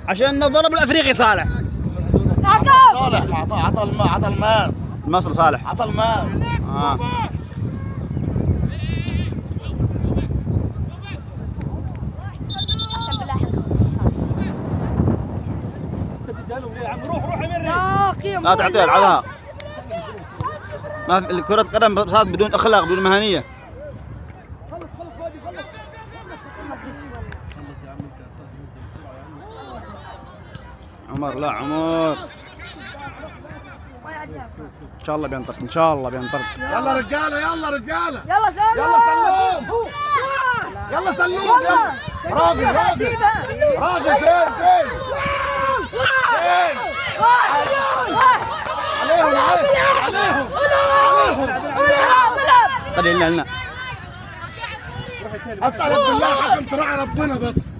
عشان ضرب الافريقي صالح. صالح عطى الماس. مصر صالح. عطى الماس. لا تعطيها العبها. ما في كرة القدم صارت بدون اخلاق بدون مهنية. عمر لا عمر. ان شاء الله بينطرد ان شاء الله بينطرد. يلا رجاله يلا سلوم يلا سلوم يلا سلوم يلا راجل زين عليهم خلينا لنا. اسالك بالله حكم تراعي ربنا بس.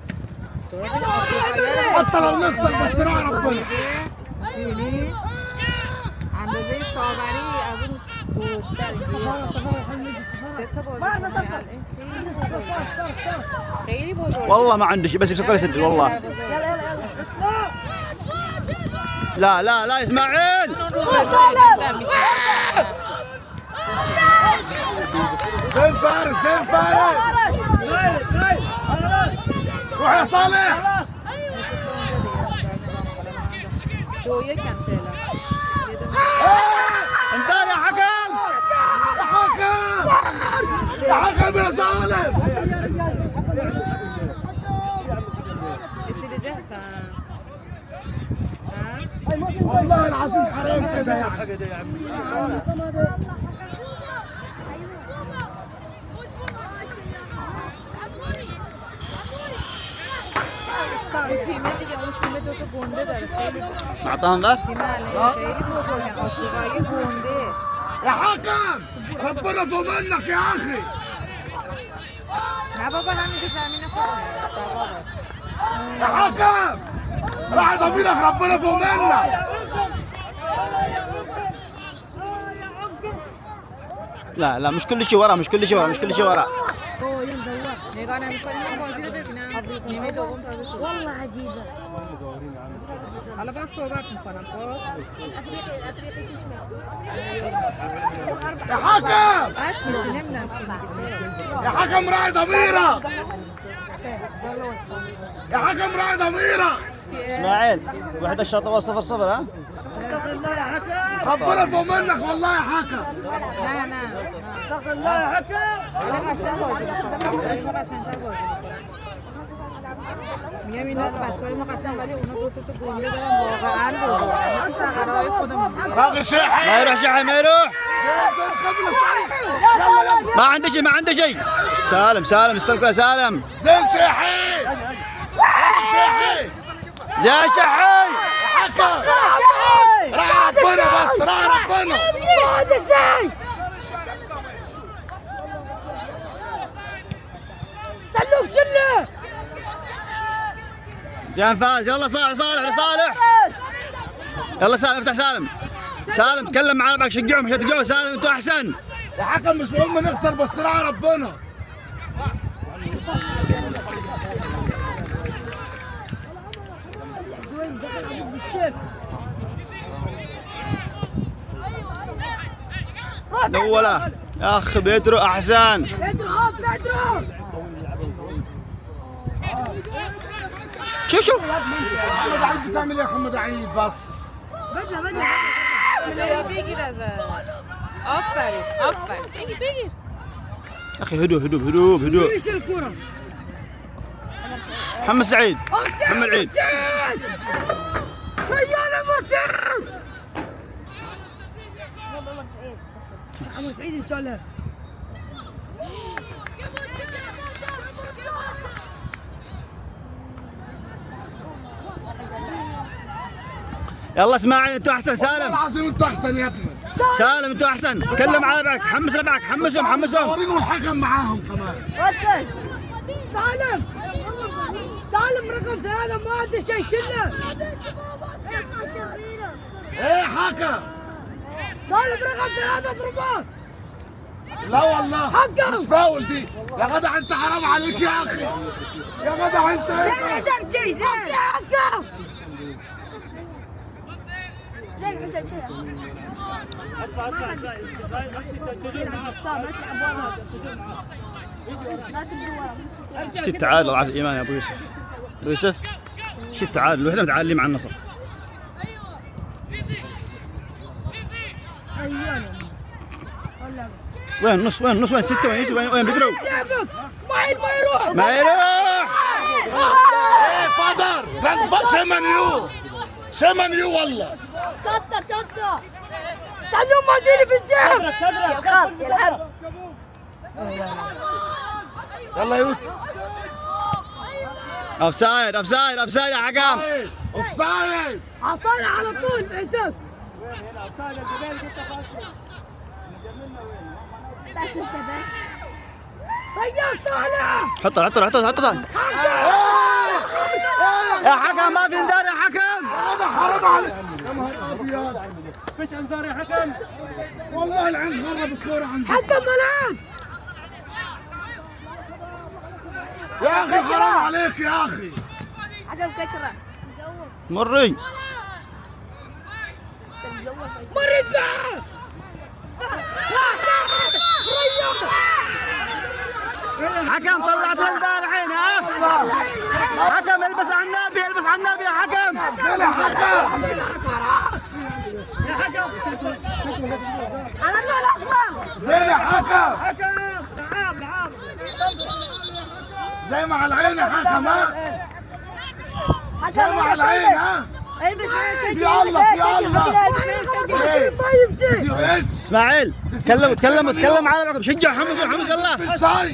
حتى لو نخسر بس تراعي ربنا. عامله زي الصوابعي اظن صفارة حمد 6 بوزة. ما اعرف اصفر. خيري بوزة. والله ما عنده شيء بس يمسك يسجل والله. يلا لا اسماعيل. زين فارس روح يا صالح. انت يا حكم. يا حكم يا ظالم. ايش اللي جاهزة؟ والله العظيم حرام كده يا حاجه يا عمي. ما اعطاهم ذا. يا حكم ربنا فوق منك يا اخي. يا حكم راح ضميرك ربنا فوق منك. لا مش كل شيء ورا. والله عجيبة. حالا باید صحبت میکنم. خب الافريقي شو اسمه؟ يا حكم قطع میشه نمیدونم چی میگی سورا. يا حكم راعي ضميرك. يا حكم راعي ضميرك. اسماعيل وحده الشاطئ 0-0 ها. ربنا فوق منك والله يا حكم. نه نه عشان بازی میکنم. عشان بازی میکنم. Mia minat soalnya mau kasih kali udah gue satu gue dalam bawakan gue masih sangat rawa itu راغي شاحن ما يروح شحن ما يروح. ما عنده شيء ما عنده شيء. سالم سالم استلقى سالم. زين شاحن شاحن زين شحن. حكم راح ربنا بس راح ربنا هذا الشيء سلوف شله جان فاز يلا صالح صالح صالح. يلا سالم افتح سالم. سالم تكلم معنا بقى شجعهم شجعوا سالم انتوا احسن. يا حكم مش مهم نخسر بس راح ربنا زوين دخل عليك بالسيف الاولى يا اخ بيدرو احسن. بيدرو بيدرو شوف محمد عيد بتعمل ايه يا محمد عيد بس بدله بيجي رزق أوفر بيجي يا اخي هدوء هدوء هدوء هدوء. ايش الكره محمد سعيد محمد عيد ريال مرسيد محمد سعيد ان شاء الله يلا اسماعيل انتوا احسن. والله سالم العظيم انت احسن يا ابني سالم انتوا احسن. تكلم على بعك حمس لبعك حمسهم حمسهم. ورينوا الحكم معاهم كمان ركز سالم رقم 3 ما عنده شيء شله ايه حكم سالم رقم 3 اضربه لا والله حكم. مش فاول دي يا جدع انت حرام عليك يا اخي يا جدع انت حساب شيء زين حكم زين حساب شيء ما تلعب ورا لا تبدو ورا شو التعادل الله يعافي ايمان يا ابو يوسف. ابو يوسف شو التعادل واحنا متعادلين مع النصر. وين النص وين النص وين 6 وين يوسف وين بيدرو. اسماعيل ما يروح ما يروح. ايه فادر رانك شمنيو شمنيو والله شطة سلم مديري في الجيب يخاف يلعب يلا يوسف اوف سايد اوف سايد اوف سايد يا حكم. اوف سايد عصاية على طول عسف بس انت بس ريال صالح حطها حطها حطها حطها يا حكم ما في انذار يا حكم. هذا حرام عليك يا نهار ابيض فيش انذار يا حكم. والله العين خرب الكوره عندي حكم ملان يا اخي حرام عليك يا اخي حكم كشرة مري مريت معاه حكم طلعت الانذار الحين ها. حكم البس على النبي البس على النبي يا حكم. انا طول اصفر زين يا حكم زي ما على العين يا حكم ها زي ما على العين ها البس سجل يا الله يا الله ما يمشي اسماعيل تكلم على بعض شجع حمد الله. في الشاي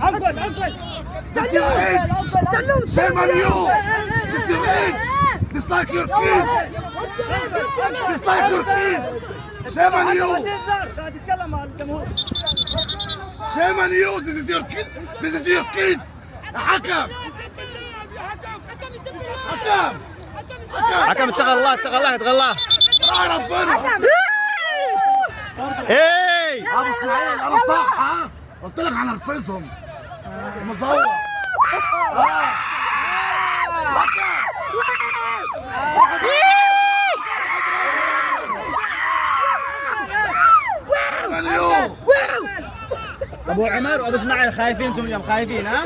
سلوم شمنيو This like your kids This like your kids شمنيو شمنيو This is your kids This is your kids يا حكم حكم حكم اتقى الله يا ربنا ايه ابو اسماعيل انا صح ها قلت لك هنرفزهم مزور ابو عمر وابو اسماعيل خايفين انتم اليوم خايفين ها؟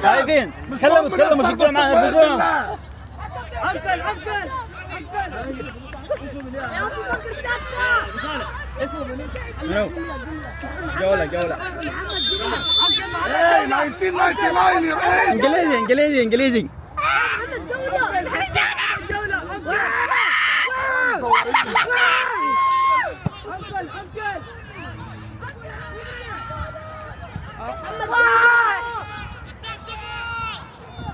خايفين تكلموا شدوا معنا يرفزون. يا ابو بكر جولة ايه 1999 يا ريت. انجليزي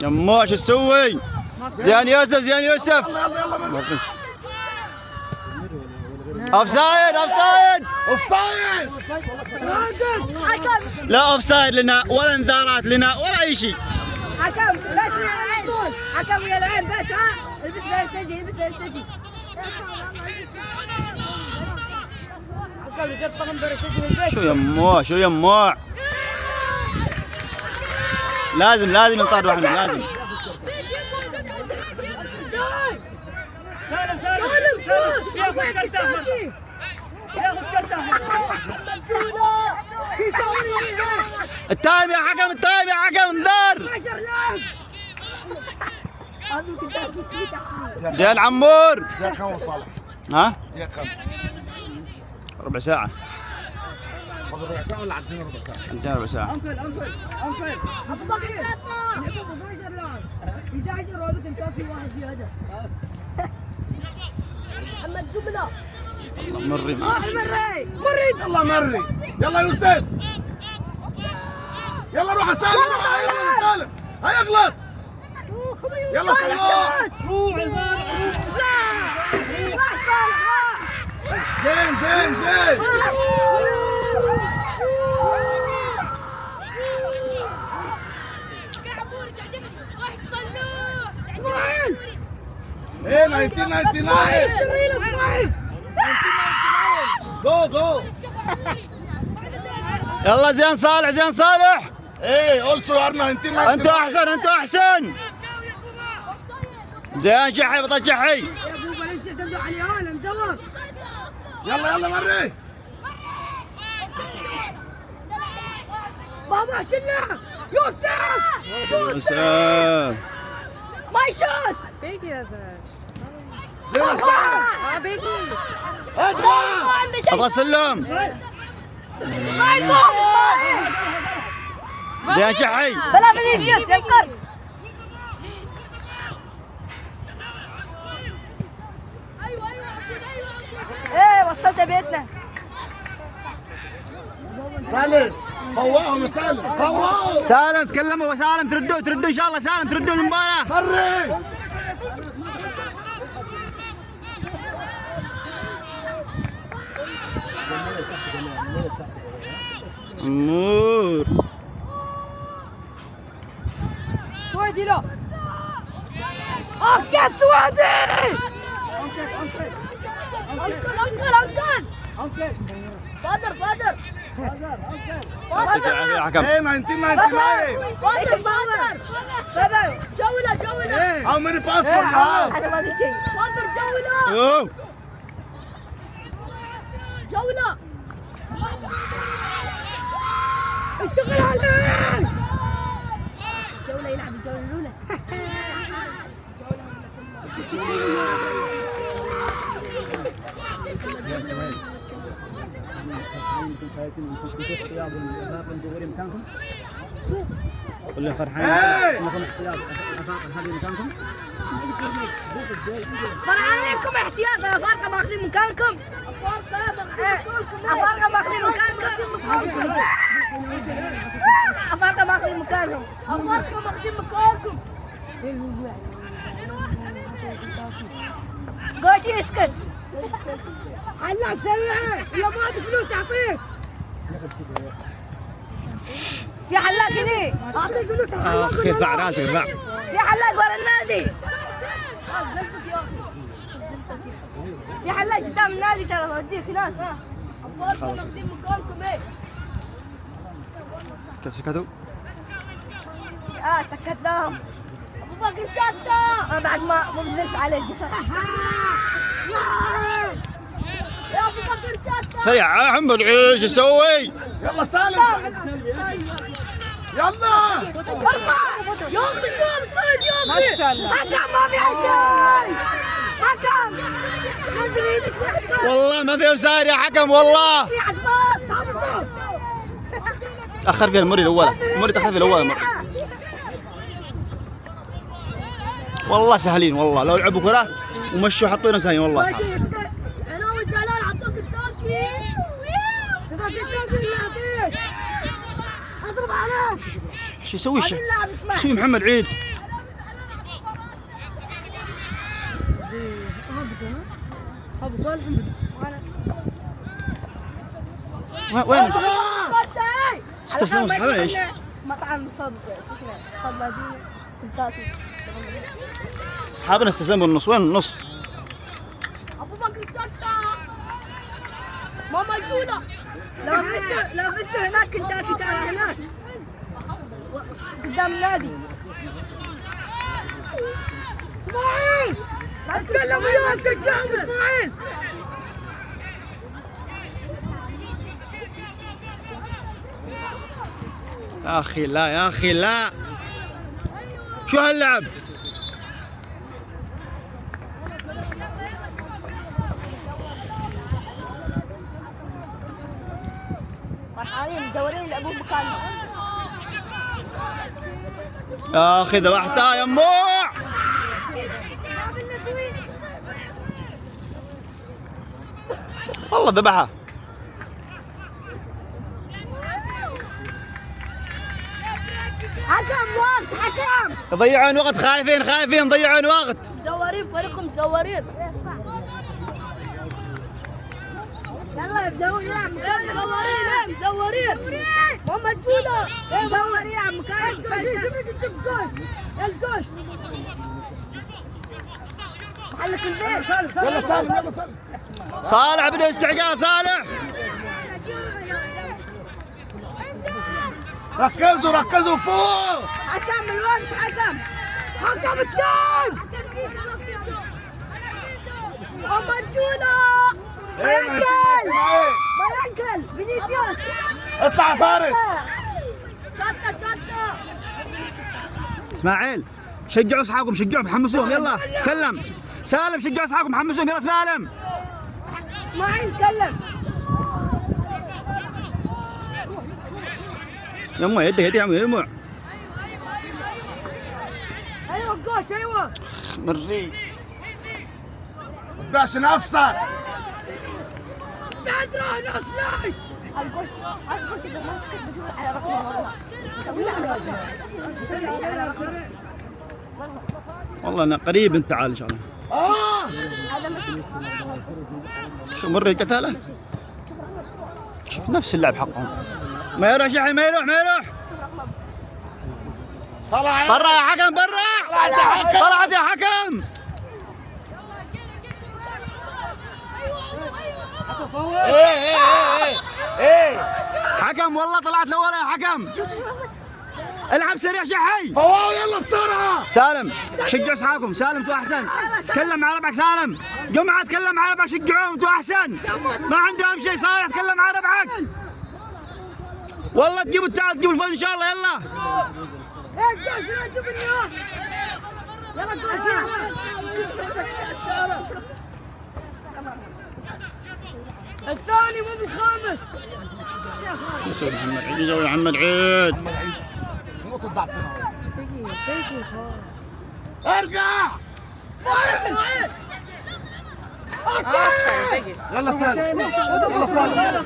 يموع شو تسوي؟ زين يوسف اوفسايد لا اوفسايد لنا ولا انذارات لنا ولا اي شيء. حكم بس على طول، حكم ويا العين بس. ها البس بنفسجي حكم يصير طقم بنفسجي البس. شو يموع لازم ينطرد واحد لازم. سالم شوت ياخذ كرت احمر. التايم يا حكم انذار. 10 لاعب. زين عمور. دقيقة كم صالح؟ ها؟ دقيقة كم؟ ربع ساعة. فاضل ربع ساعة ولا عندنا ربع ساعة؟ عندنا ربع ساعة. ابو بكر يبقى 12 لاعب. 11 هذا كنتاكي واحد زيادة. محمد جملة. مري يلا مري يلا يوسف يلا روح سالم هيغلط يلا صالح شوت. لا صالح زين اسماعيل. ايه 1999 اسماعيل. جو يلا زين صالح. ايه اولسو ارنا انتوا احسن. زين شحي بطل شحي. يا ابو بلاش تعتمدوا على العالم جواب. يلا مري بابا شلة يوسف ما يشوت. بيجي يا زلمه. زين اسمع بيجي. ادخل ابغى سلم. زين شحي. بلا فينيسيوس ينقر. ايه وصلت بيتنا. سالم فواهم يا سالم فواهم سالم تكلموا سالم تردوا ان شاء الله. سالم تردوا المباراة. مري امور سويدي لا. اوكي سويدي. انكل فادر يا حكم. ايه 1999 فادر جولة. how many passes you have انا ما قلت شيء. فادر جولة. اشتغل عليه. جولة يلعب الجولة الأولى. اللي فرحان انكم احتياط هذه مكانكم. فرحانكم احتياط. افارقة ماخذين مكانكم. افارقة ماخذين مكانكم. قوشي اسكت. حلاق سريعة. يا ما عندك فلوس اعطيه. في حلاق هنا. اعطيه فلوس. ارفع راسك ارفع. في حلاق ورا النادي. في حلاق قدام النادي ترى بوديك هناك. افارقة ماخذين مكانكم. ايه كيف سكتوا؟ سكتناهم. ابو بكر جاتا. بعد ما بنزلف عليه الجسد. يا ابو بكر جاتا. سريع يا حمد عيش تسوي؟ يلا سالم يلا ارفع يا اخي شو مصيد يا اخي ما شاء الله. حكم ما فيها شيء حكم نزل ايدك تحت والله ما في اوسايد يا حكم والله. في عدفان تعال صوت تاخر فيها المري الاولى، المري تاخر فيها الاولى. والله سهلين والله، لو لعبوا كره ومشوا حطوا لنا سهلين والله. ماشي اسكت علاوي زعلان عطوك التوكي تقعد التوكي يعطيك اضرب عليك شو يسوي هذا اللاعب شو اسمع يسوي محمد عيد؟ ابو صالح بدو وين؟ فتاي استسلموا صحابنا ايش؟ مطعم صد شو اسمه صد مدينه كنتاكي اصحابنا استسلموا النص، وين النص؟ ابو بكر الجدة ماما جونا لو فزتوا هناك كنتاكي تعال هناك قدام النادي اسماعيل لا تتكلم وياك شجعهم اسماعيل يا اخي لا يا اخي لا، شو هاللعب؟ فرحانين مزورين اللي ابوه مكانهم يا اخي ذبحتها يا موع. والله ذبحها. حكم وقت حكم يضيعون وقت، خايفين ضيعون وقت. مزورين فريقهم مزورين يلا مزورين مزورين ماما جولا مزورين مكان شوفك تجيب جوش الجوش محلك البيت يلا سالم يلا سالم صالح بدا استعجال صالح. ركزوا فوق. حكم الوقت حكم التايم ماما جولا مايكل فينيسيوس اطلع يا فارس. شطة اسماعيل شجعوا اصحابكم، شجعوا حمسوهم يلا. تكلم سالم، شجعوا اصحابكم حمسوهم يلا. سالم اسماعيل تكلم يما يدي يا عمي يما. ايوه جوش ايوه مري باش نفسك. بعد روح نص لايت الجوش بس ماسك بسوي على رقم والله بسوي اشياء على رقم والله انا قريب انت تعال ان شاء الله. هذا ماشي شو مري قتاله؟ شوف نفس اللعب حقهم. ما يروح شحي ما يروح طلع برا يا حكم برا. طلعت يا حكم. ايه حكم والله طلعت الاولى يا حكم. العب سريع شحي. فواو يلا بسرعه. سالم شجعوا اصحابكم. سالم انتوا احسن. تكلم مع ربعك سالم. جمعه تكلم مع ربعك، شجعوهم انتوا احسن. ما عندهم شيء. صالح تكلم مع ربعك. والله تجيبوا التعال تجيبوا الفوز ان شاء الله. يلا ايه جوش لا تجيبني يلا جوش الثاني مو بالخامس يسوي محمد عيد، يسوي محمد عيد. نقطه ضعف. ارجع يلا سالم يلا سالم.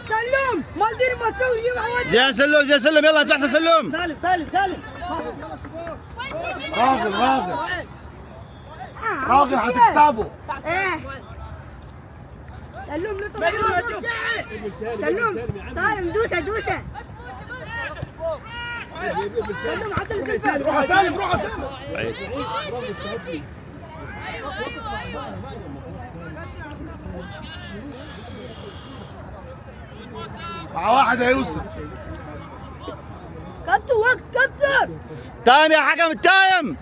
سلم ما ادري ما اسوي زي سلم يلا تحت سلم. سالم راغب حتكسبه. ايه سلم سالم دوسه سلم حتى الزلفان. روح يا سالم روح يا سالم. مع واحد يا يوسف. كابتن وقت كابتن تايم يا حكم التايم.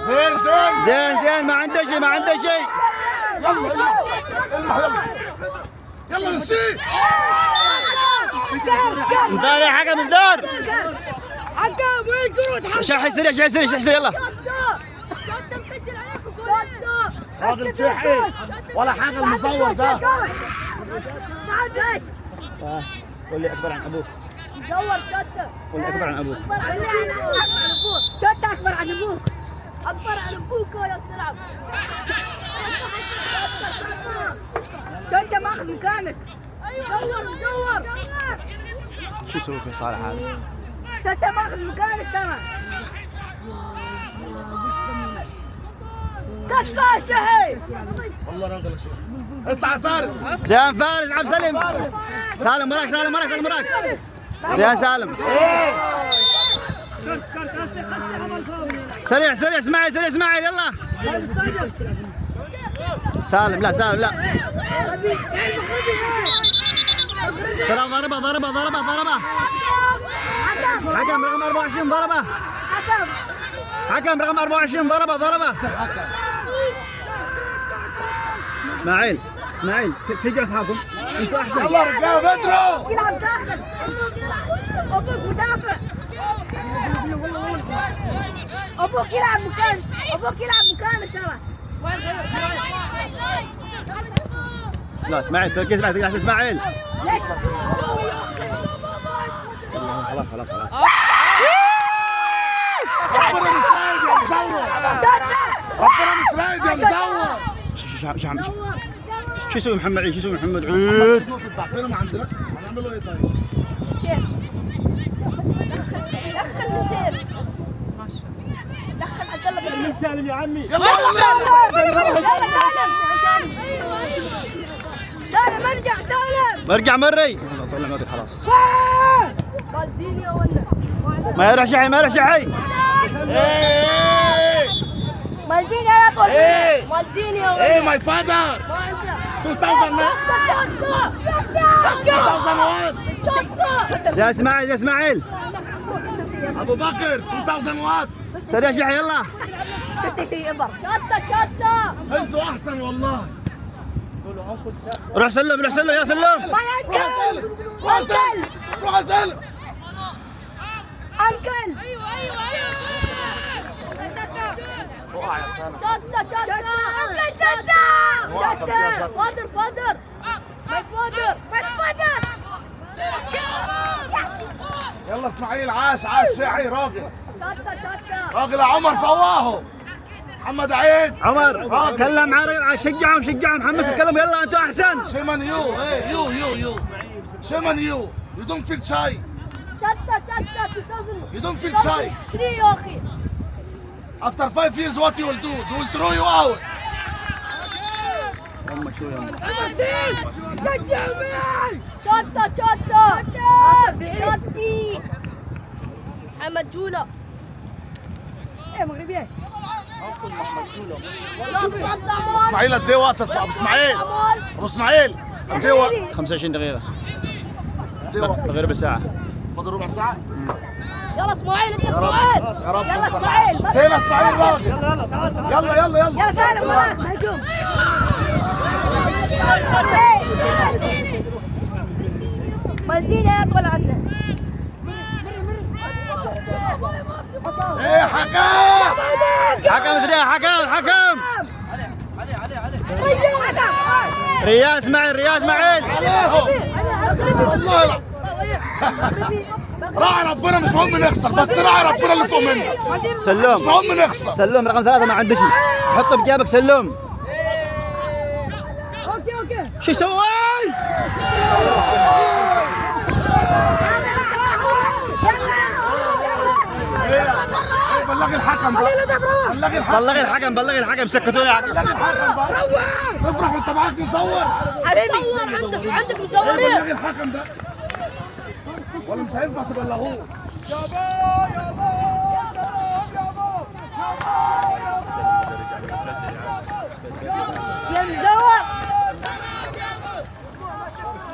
زين زين زين زين ما عنده شيء ما عنده شيء. يلا يلا نسيت. انذار يا حكم انذار. حكم وين كروت؟ شاحي سريع شاحي سريع شاحي سريع يلا. شطة مسجل عليكم شطة. راجل شاحي ولا حاجه المصور ده. اسمع قول لي اكبر عن ابوك. دور شطة. قول لي اكبر عن ابوك. شطة اكبر عن ابوك. اكبر عن ابوك يا سلام. شطة ماخذ مكانك. دور. شو يسوي في صالح هذا؟ شطة ماخذ مكانك ترى. قصاص شهي. والله راجل يا شيخ. اطلع يا فارس. زين فارس عبد سليم. سالم وراك سالم وراك سالم وراك. زين سالم. سريع سريع اسماعيل سريع اسماعيل يلا. سالم لا سالم لا. ترى ضربه. حكم رقم 24 ضربه. حكم رقم 24 ضربه. اسماعيل شجعوا اصحابكم انتوا احسن. يلا رجال بدرو. يلعب داخل. ابوك مدافع. ابوك يلعب مكانك ترى. لا اسماعيل تركيز معي تركيز اسماعيل. ليش؟ خلاص. ربنا مش رايد يا مزور. ربنا مش رايد يا مزور. شو يسوي محمد عيد؟ عيد؟ نقطة ضعفنا ما عندنا. هنعمله ايه طيب؟ شيف. دخل بسيف. ما شاء الله. دخل عبد الله بسيف. سالم يا عمي. يلا سالم ارجع سالم. ارجع مري. طلع مري خلاص. مالديني ولا ما يروح شحي مالديني يا طول. مالديني ولا ايه ماي فادر. ما عنده 2001. يا اسماعيل ابو بكر 2001. سريع شحي يلا. شطة. انتوا احسن والله. روح سلم يا سلم. ما ينكل. روح اسلم. انكل. وقع يا سلام. شطة. فادر. ما يفادر. يلا اسماعيل عاش شاحي راجل. شطة. راجل يا عمر فواهو. محمد عيد. عمر تكلم معاه شجعهم محمد تكلم يلا انتوا احسن. شيمان يو. شيمان يو. You don't feel shy. شطة 2000. You don't feel shy. 3 يا اخي. After 5 years what you will do? They will throw you out. شجع معي. شطة. شطي. محمد جولة. ايه مغربية. اسماعيل قد ايه وقت ابو اسماعيل قد ايه وقت؟ 25 دقيقة. قد ايه وقت؟ غير بالساعة. فاضل ربع ساعة؟ يلا اسماعيل انت يا رب يلا اسماعيل. فين اسماعيل راجل؟ يلا يا سالم وراك هجوم. مالديني يطول عنه. ايه حكم سريع حكم. رياض اسماعيل. عليهم والله لا. راعي ربنا مش مهم نخسر بس راعي ربنا اللي فوق منه. مش سلوم مهم نخسر. سلوم رقم 3 ما عنده شيء. حطه بجيبك سلوم. اوكي. شو سوي؟ بلغ الحكم بقى. بلغ الحكم سكتوني. روح افرح وانت معاك مصور. حبيبي عندك مصورين. بلغ الحكم ده ولا مش هينفع تبلغوه. يا مزور.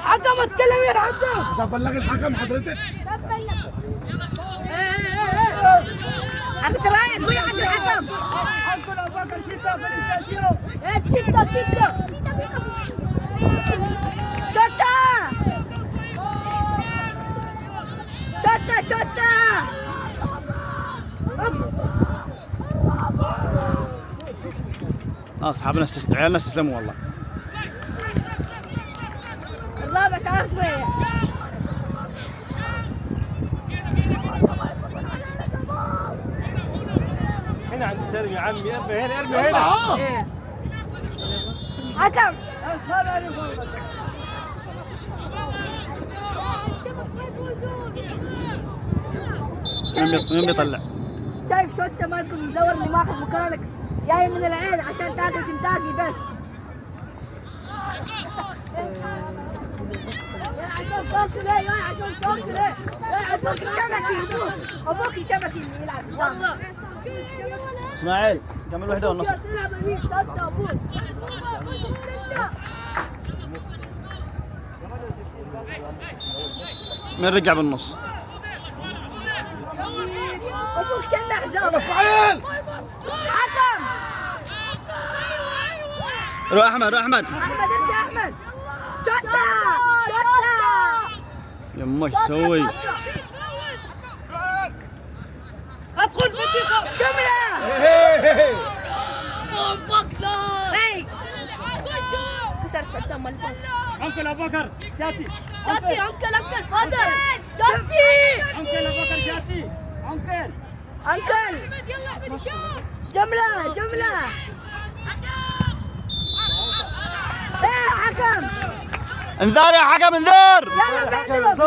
حكم التلوين حكم. مش هبلغ الحكم حضرتك. انت رايك قول عند الحكم. Citta! اصحابنا عيالنا استسلموا والله. الرابع تعرفه. هنا عند سالم يا عمي، ارمي هنا ارمي هنا. ايه حكم. مين بيطلع؟ شايف شوتة مالكم مزور اللي ماخذ مكانك جاي من العين عشان تاكل كنتاكي بس. يا عشان تاكل ايه؟ يا عشان تاكل ايه؟ يا ابوك الشبكي ابوك الشبكي اللي يلعب والله. اسماعيل كمل وحده ونص. تلعب يمين ستة ابوك. مين رجع بالنص؟ ابوك كنا حساب. اسماعيل حكم. روح احمد احمد ارجع احمد. شوتة يما ايش تسوي؟ ادخل منطقة جملة. كسر صدام الباص. انكل ابو بكر شاتي. انكل فاضل. شاتي. انكل ابو بكر شاتي. انكل جملة. ايه حكم. انذار يا حكم انذار. يلا بيعترف.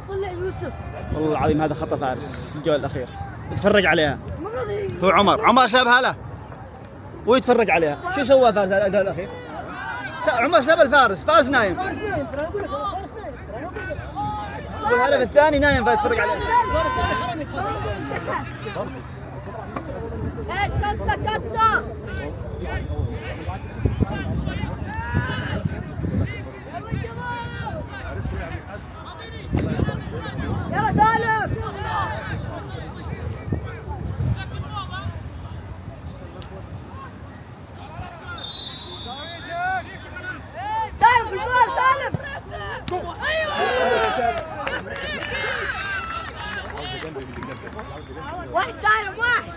طلع يوسف. والله العظيم هذا خطأ فارس الجول الأخير. يتفرج عليها. المفروض هو عمر سابها له ويتفرج عليها. شو سوى فارس الجول الأخير؟ عمر ساب الفارس. فارس نايم. فارس نايم، ترى اقول لك انا فارس نايم، ترى انا اقول لك. والهدف الثاني نايم فيتفرج عليه. شطة. يلا سالم. سالم في الكورة سالم. واحد سالم واحد.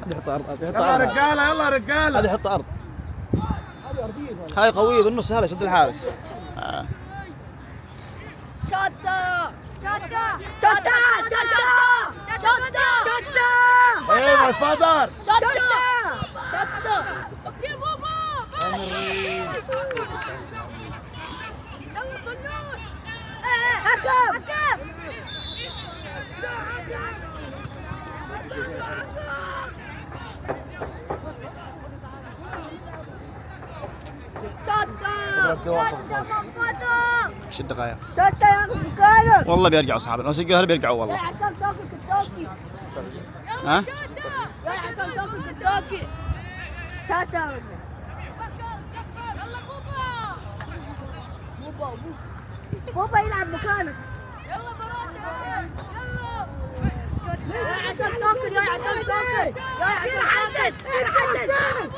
هذا يحط أرض. يلا رجاله يلا رجاله. هذا يحط أرض. هاي قوية بالنص سهلة شد الحارس. شطة. ايه ماي فادر. شطة. اوكي بابا. يلا صنون. حكم. ايش الدقائق؟ شطة ياخذ مكانك. والله بيرجعوا اصحابنا لو سجلوا بيرجعوا والله. عشان تاكل كنتاكي. ها؟ عشان تاكل كنتاكي. شطة. يلا بوبا يلعب مكانك. يلا براته. يا عشان تاكل.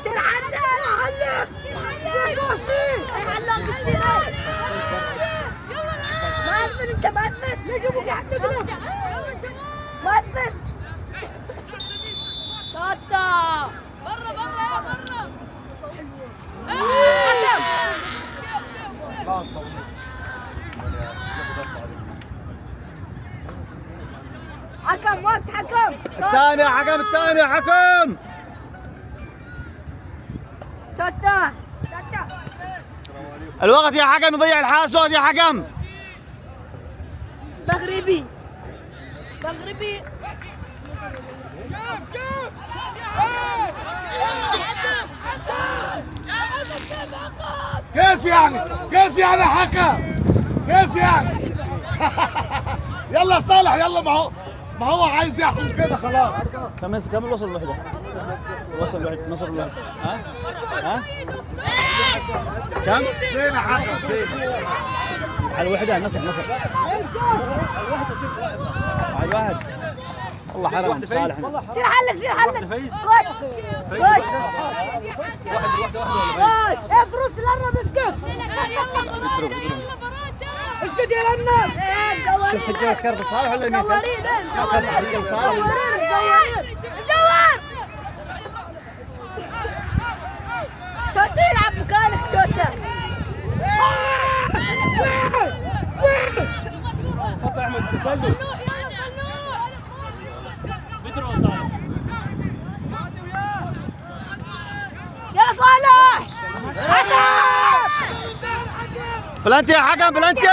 سير حدد. مأذن انت مأذن. مأذن. شطة. برا. حكم وقت حكم. التايم يا حكم. شطة. الوقت يا حكم يضيع الحارس. وقت يا حكم. مغربي. كيف يعني حكم؟ كيف يعني؟ يلا صالح يلا ما هو عايز يحكم كده خلاص. كمل وصل الوحدة. نصر الوحدة. ها؟ كم؟ زين يا حكم زين. على الوحدة نصر. على الواحد. والله حرام صالح. سير حلك سير حلك. فايز. خش فايز خش. واحدة خش. افرس القرب اسكت. اسكت يا رنب. شو سجل كرب صالح ولا مين؟ مزورين مزورين. مزور. شوتة يلعب مكانك شوتة. حط احمد تسلل. يلا صالح. بلنتي يا حكم بلنتي.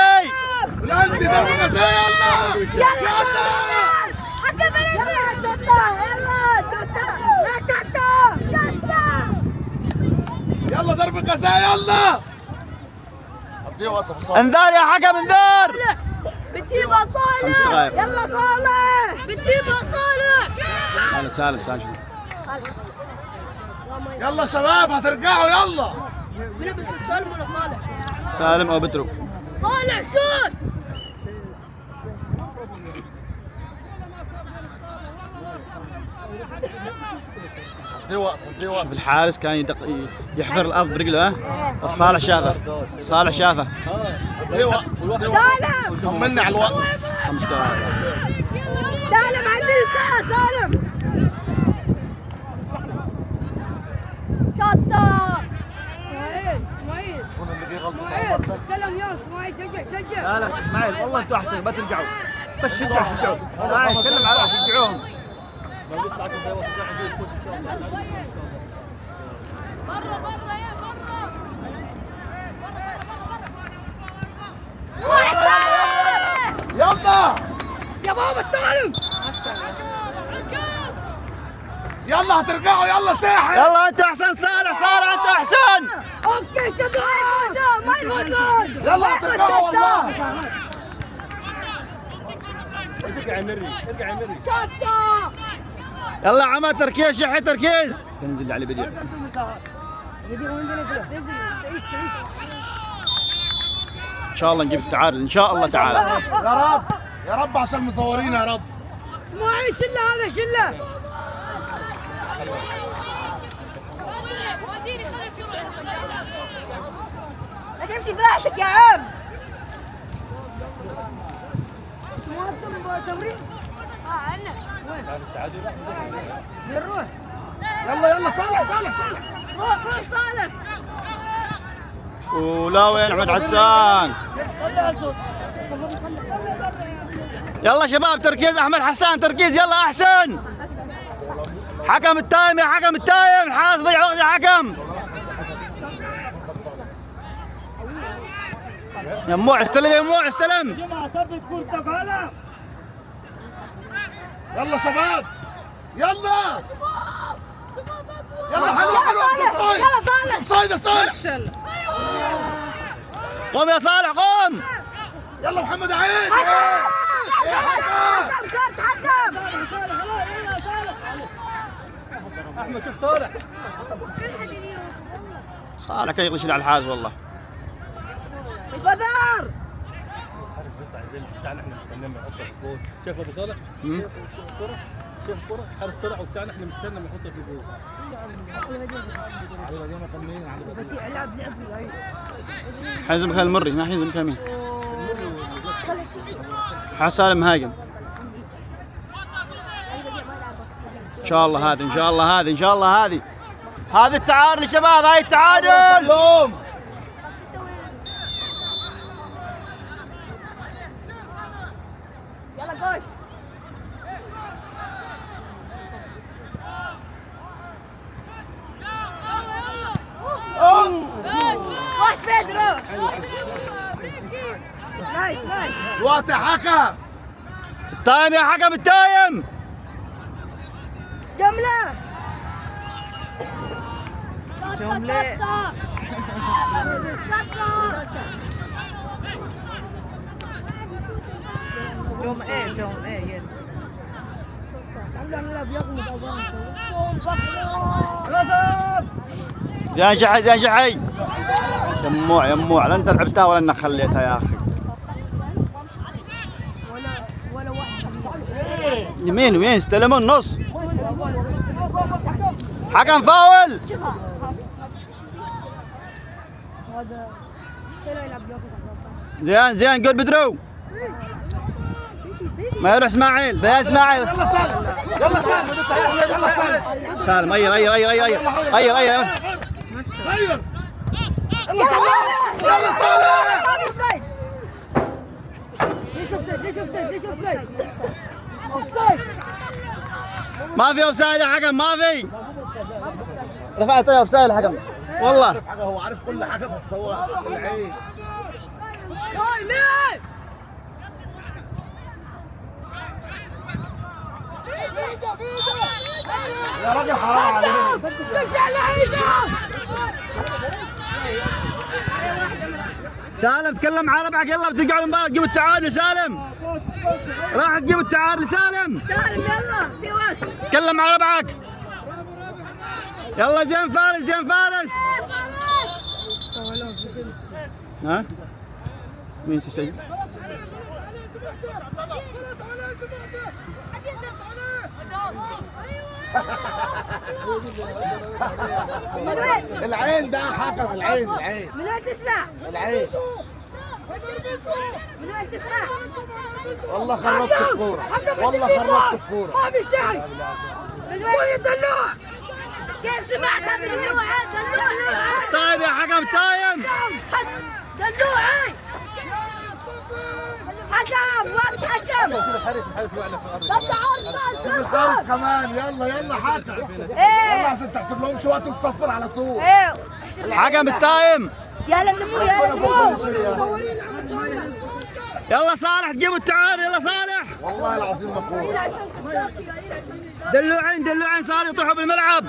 بلنتي ضربة جزاء يلا. يلا حكم بلنتي. يلا شوتة يلا شوتة يا شوتة. يلا ضربة جزاء يلا. قضيه وقت ابو صالح. انذار يا حكم انذار. بتجيبها صالح. يلا صالح. بتجيبها صالح. سالم. يلا شباب هترجعوا يلا. مين بيشوت سالم ولا صالح؟ سالم او بدرو. صالح شوت. قضيه وقت شوف الحارس كان يحفر الارض برجله. الصالح شافه. قضيه وقت. سالم. طمنا على الوقت. 5 دقائق. سالم عدل سالم. شطة. اسماعيل. هون اللي جه غلطة اسماعيل. سلم يا اسماعيل شجع. سالم اسماعيل والله انتوا احسن ما ترجعوا. بس شجعوا. لا يتكلم على شجعوهم. ما لسه 10 دقايق وقت راح نجيب الفوز ان شاء الله. يلا يا بابا سالم. يلا هترجعوا يلا ساحر. يلا انت احسن صالح انت احسن. اوكي شباب ما يفوزون. يلا هترجعوا والله. ارجع يا مري. شطة. يلا يا عماد تركيز شحي تركيز. ننزل على بديع. بدي وين بنزل سعيد. ان شاء الله نجيب التعادل ان شاء الله تعالى. يا رب عشان المصورين يا رب. اسماعيل شله هذا شله. لا تمشي براحتك يا عم. ما تمرين. عنا وين؟ نروح. يلا صالح. روح صالح. ولا وين احمد حسان. يلا شباب تركيز احمد حسان تركيز يلا احسن. حكم التايم يا حكم التايم. الحارس ضيع وقت يا حكم. يموع استلم. يلا شباب يلا. يلا حلو. يلا صالح. صايد. قوم يا صالح قوم. يلا محمد عيد. حكم كارت حكم. احمد شوف صالح. صالح كان يغلش على الحارس والله. الفذار. عارف بيطلع ازاي مش بتاعنا احنا مستنيين ما يحطها في الجول. شايف ابو صالح؟ شايف الكرة حارس طلع وبتاعنا احنا مستنى ما يحطها في الجول. علي بدينا كمين علي بدينا. العب حينزل مكان المري ما حينزل مكان مين؟ حسالم مهاجم. ان شاء الله هذه هذه التعادل يا شباب. هاي التعادل. يلا جوش. واش بيدرو. نايس. الوقت يا حكم. التايم يا حكم التايم. جملة. جمعة يس. زين شحي. يموع لا انت لعبتها ولا انك خليتها يا اخي. ولا واحد. يمين وين استلموا النص. حكم فاول. هذا يلعب زين زين قول بدرو. ما يروح اسماعيل بيا اسماعيل. يلا سالم يلا سالم يلا سالم سالم غير غير غير غير غير غير غير يلا اوفسايد. ليش اوفسايد؟ ليش اوفسايد؟ ليش اوفسايد؟ اوفسايد. ما في اوفسايد يا حكم ما في. رفعت اوفسايد الحكم والله. هو عارف كل حاجه بس هو العين. يا راجل حرام عليك. سالم تكلم على ربعك يلا بتقعد المباراة تجيب التعادل سالم. راح تجيب التعادل سالم. سالم يلا في وقت. تكلم على ربعك. يلا زين فارس زين فارس. ها؟ مين شيء؟ العين ده حكم العين العين من وين تسمع؟ العين من وين تسمع؟ والله خربت الكورة والله خربت الكورة. ما في شيء. من وين يدلوع؟ كيف سمعت دلوعة دلوعة؟ طيب يا حكم تايم. دلوعة. حكم وقت حكم. شوف الحارس وقعنا في الارض. شوف الحارس كمان يلا يلا حكم. يلا عشان تحسب لهمش وقت وتصفر على طول. حكم التايم. يلا نمو يلا نمو. يلا صالح تجيبوا التعادل يلا صالح. والله العظيم ما كورة. دلوعين دلوعين صاروا يطيحوا بالملعب.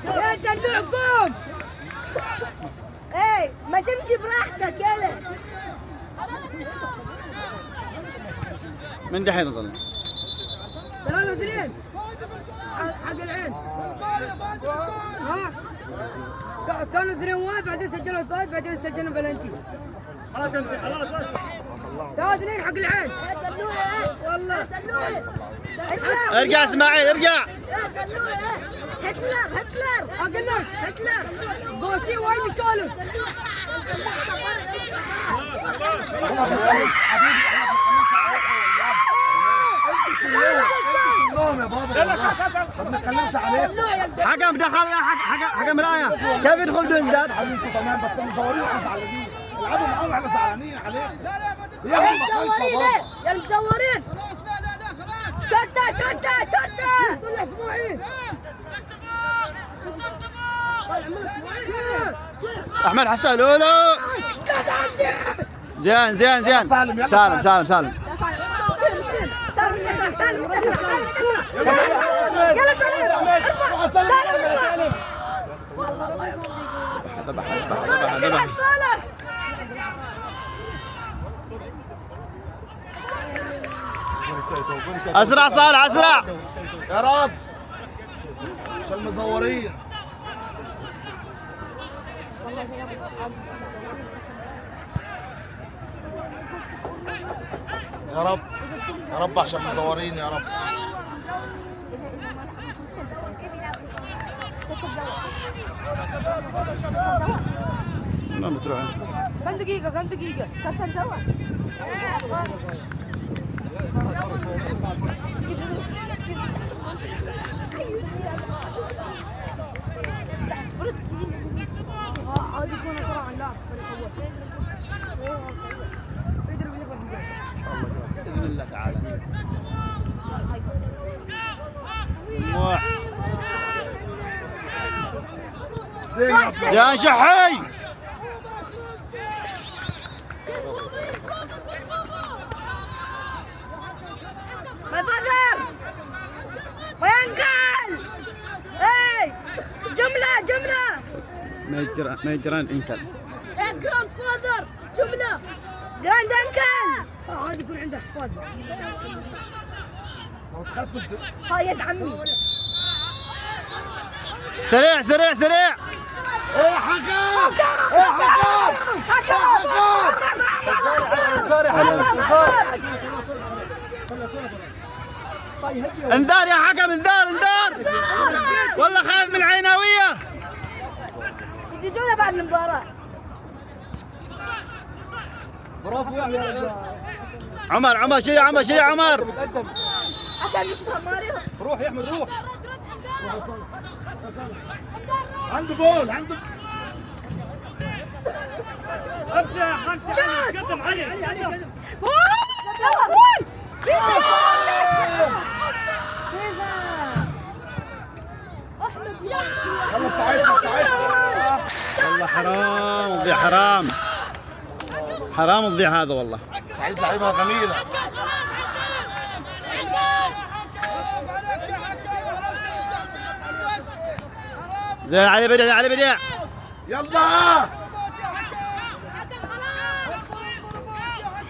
يا دلوع قوم. ايه ما تمشي براحتك يلا. من دحين نطلع 3-2 حق العين. ها كانوا 2-1 بعدين سجلوا الثالث بعدين سجلنا بلنتي. خلاص امشي خلاص 3-2 حق العين. والله ارجع اسماعيل ارجع. هتلر اقول لك هتلر بوشي وايد يسولف. كلهم يا بابا والله ما بنتكلمش عليهم. حكم دخل يا حكم رايه كيف يدخل دون زاد؟ انتوا تمام بس المصورين احنا زعلانين. العبوا معاهم احنا زعلانين عليهم. يا مصورين يا مصورين. شتا طلع اسبوعين. احمد حسن لولو. زين زين زين. سالم سالم سالم سالم يلا سالم ارفع سالم ارفع صالح اسرع صالح اسرع. يا رب عشان المزورين. يا رب يا رب عشان المزورين يا رب. ما بتروح. كم دقيقة كابتن سوا. عادي يكون اسرع عن لاعب يضرب اللي باذن الله تعالى. زين شحي. مفادر وينقل. اي جملة ما جراند انكل. جراند فاذر جملة جراند انكل. هذا يكون عنده حفاظ. لو تخاف هاي يد عمي. سريع سريع سريع. ايه حكم ايه حكم سريع انذار يا حكم، انذار انذار. والله خايف من العيناويه. يجونا بعد المباراه. برافو يا رجال. عمر شيل يا عمر، شيل يا عمر. حكم يشبه ماريو. روح يا احمد روح. عنده بول، عنده شوت. قدم علي. يلا. يلا تعال تعال. والله حرام تضيع، حرام حرام تضيع هذا والله. سعيد لعيبها جميله. زين علي بديع، علي بديع. يلا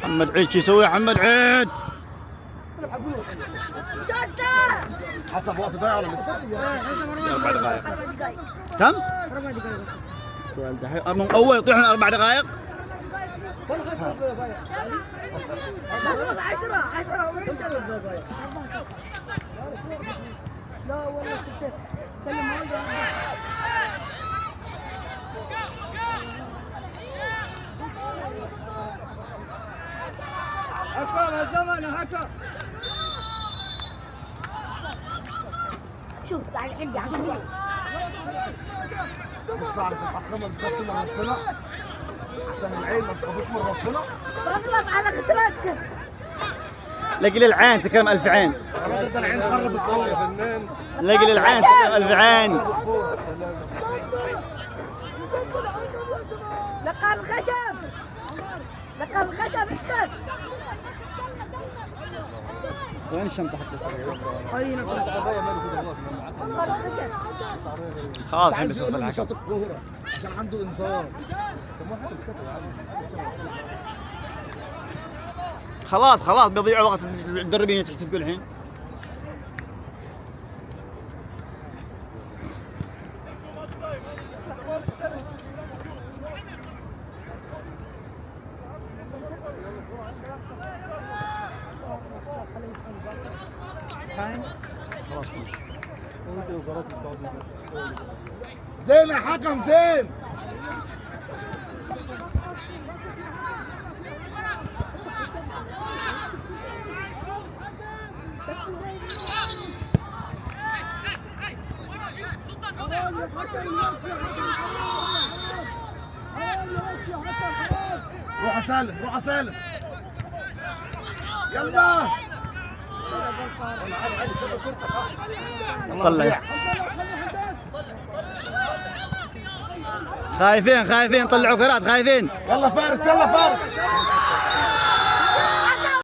محمد عيد شو يسوي؟ محمد عيد حسب وقت ضايع ولا لسه؟ حسب 4 دقائق. 4 دقائق. كم؟ 4 دقائق. سؤال دحين من اول يطيحون 4 دقائق. 10 لا والله شفت كلم هذا. حكم الزمن يا حكم. شوف تعال الحين قاعد نفسي اعرف الحكام ما تخافش من ربنا عشان العين ما تخافوش من ربنا. بغلط على قتلاتك. لقي العين تكرم 1000 عين. الراجل ده العين خرب الكوره. فنان. لقي العين تكرم 1000 عين. لقى الخشب. لقى الخشب اسكت. وين الشنطه حقتك؟ هاي لقى الخشب. خلاص مش الحين عايز بيصير يقول لي الحكم. شاط الكوره عشان عنده انذار. خلاص بيضيعوا وقت المدربين تحسب الحين. خلاص ماشي. زين يا حكم زين. روح يا سالم، روح يا سالم. يلا طلع. خايفين طلعوا كرات، خايفين. يلا فارس، يلا فارس.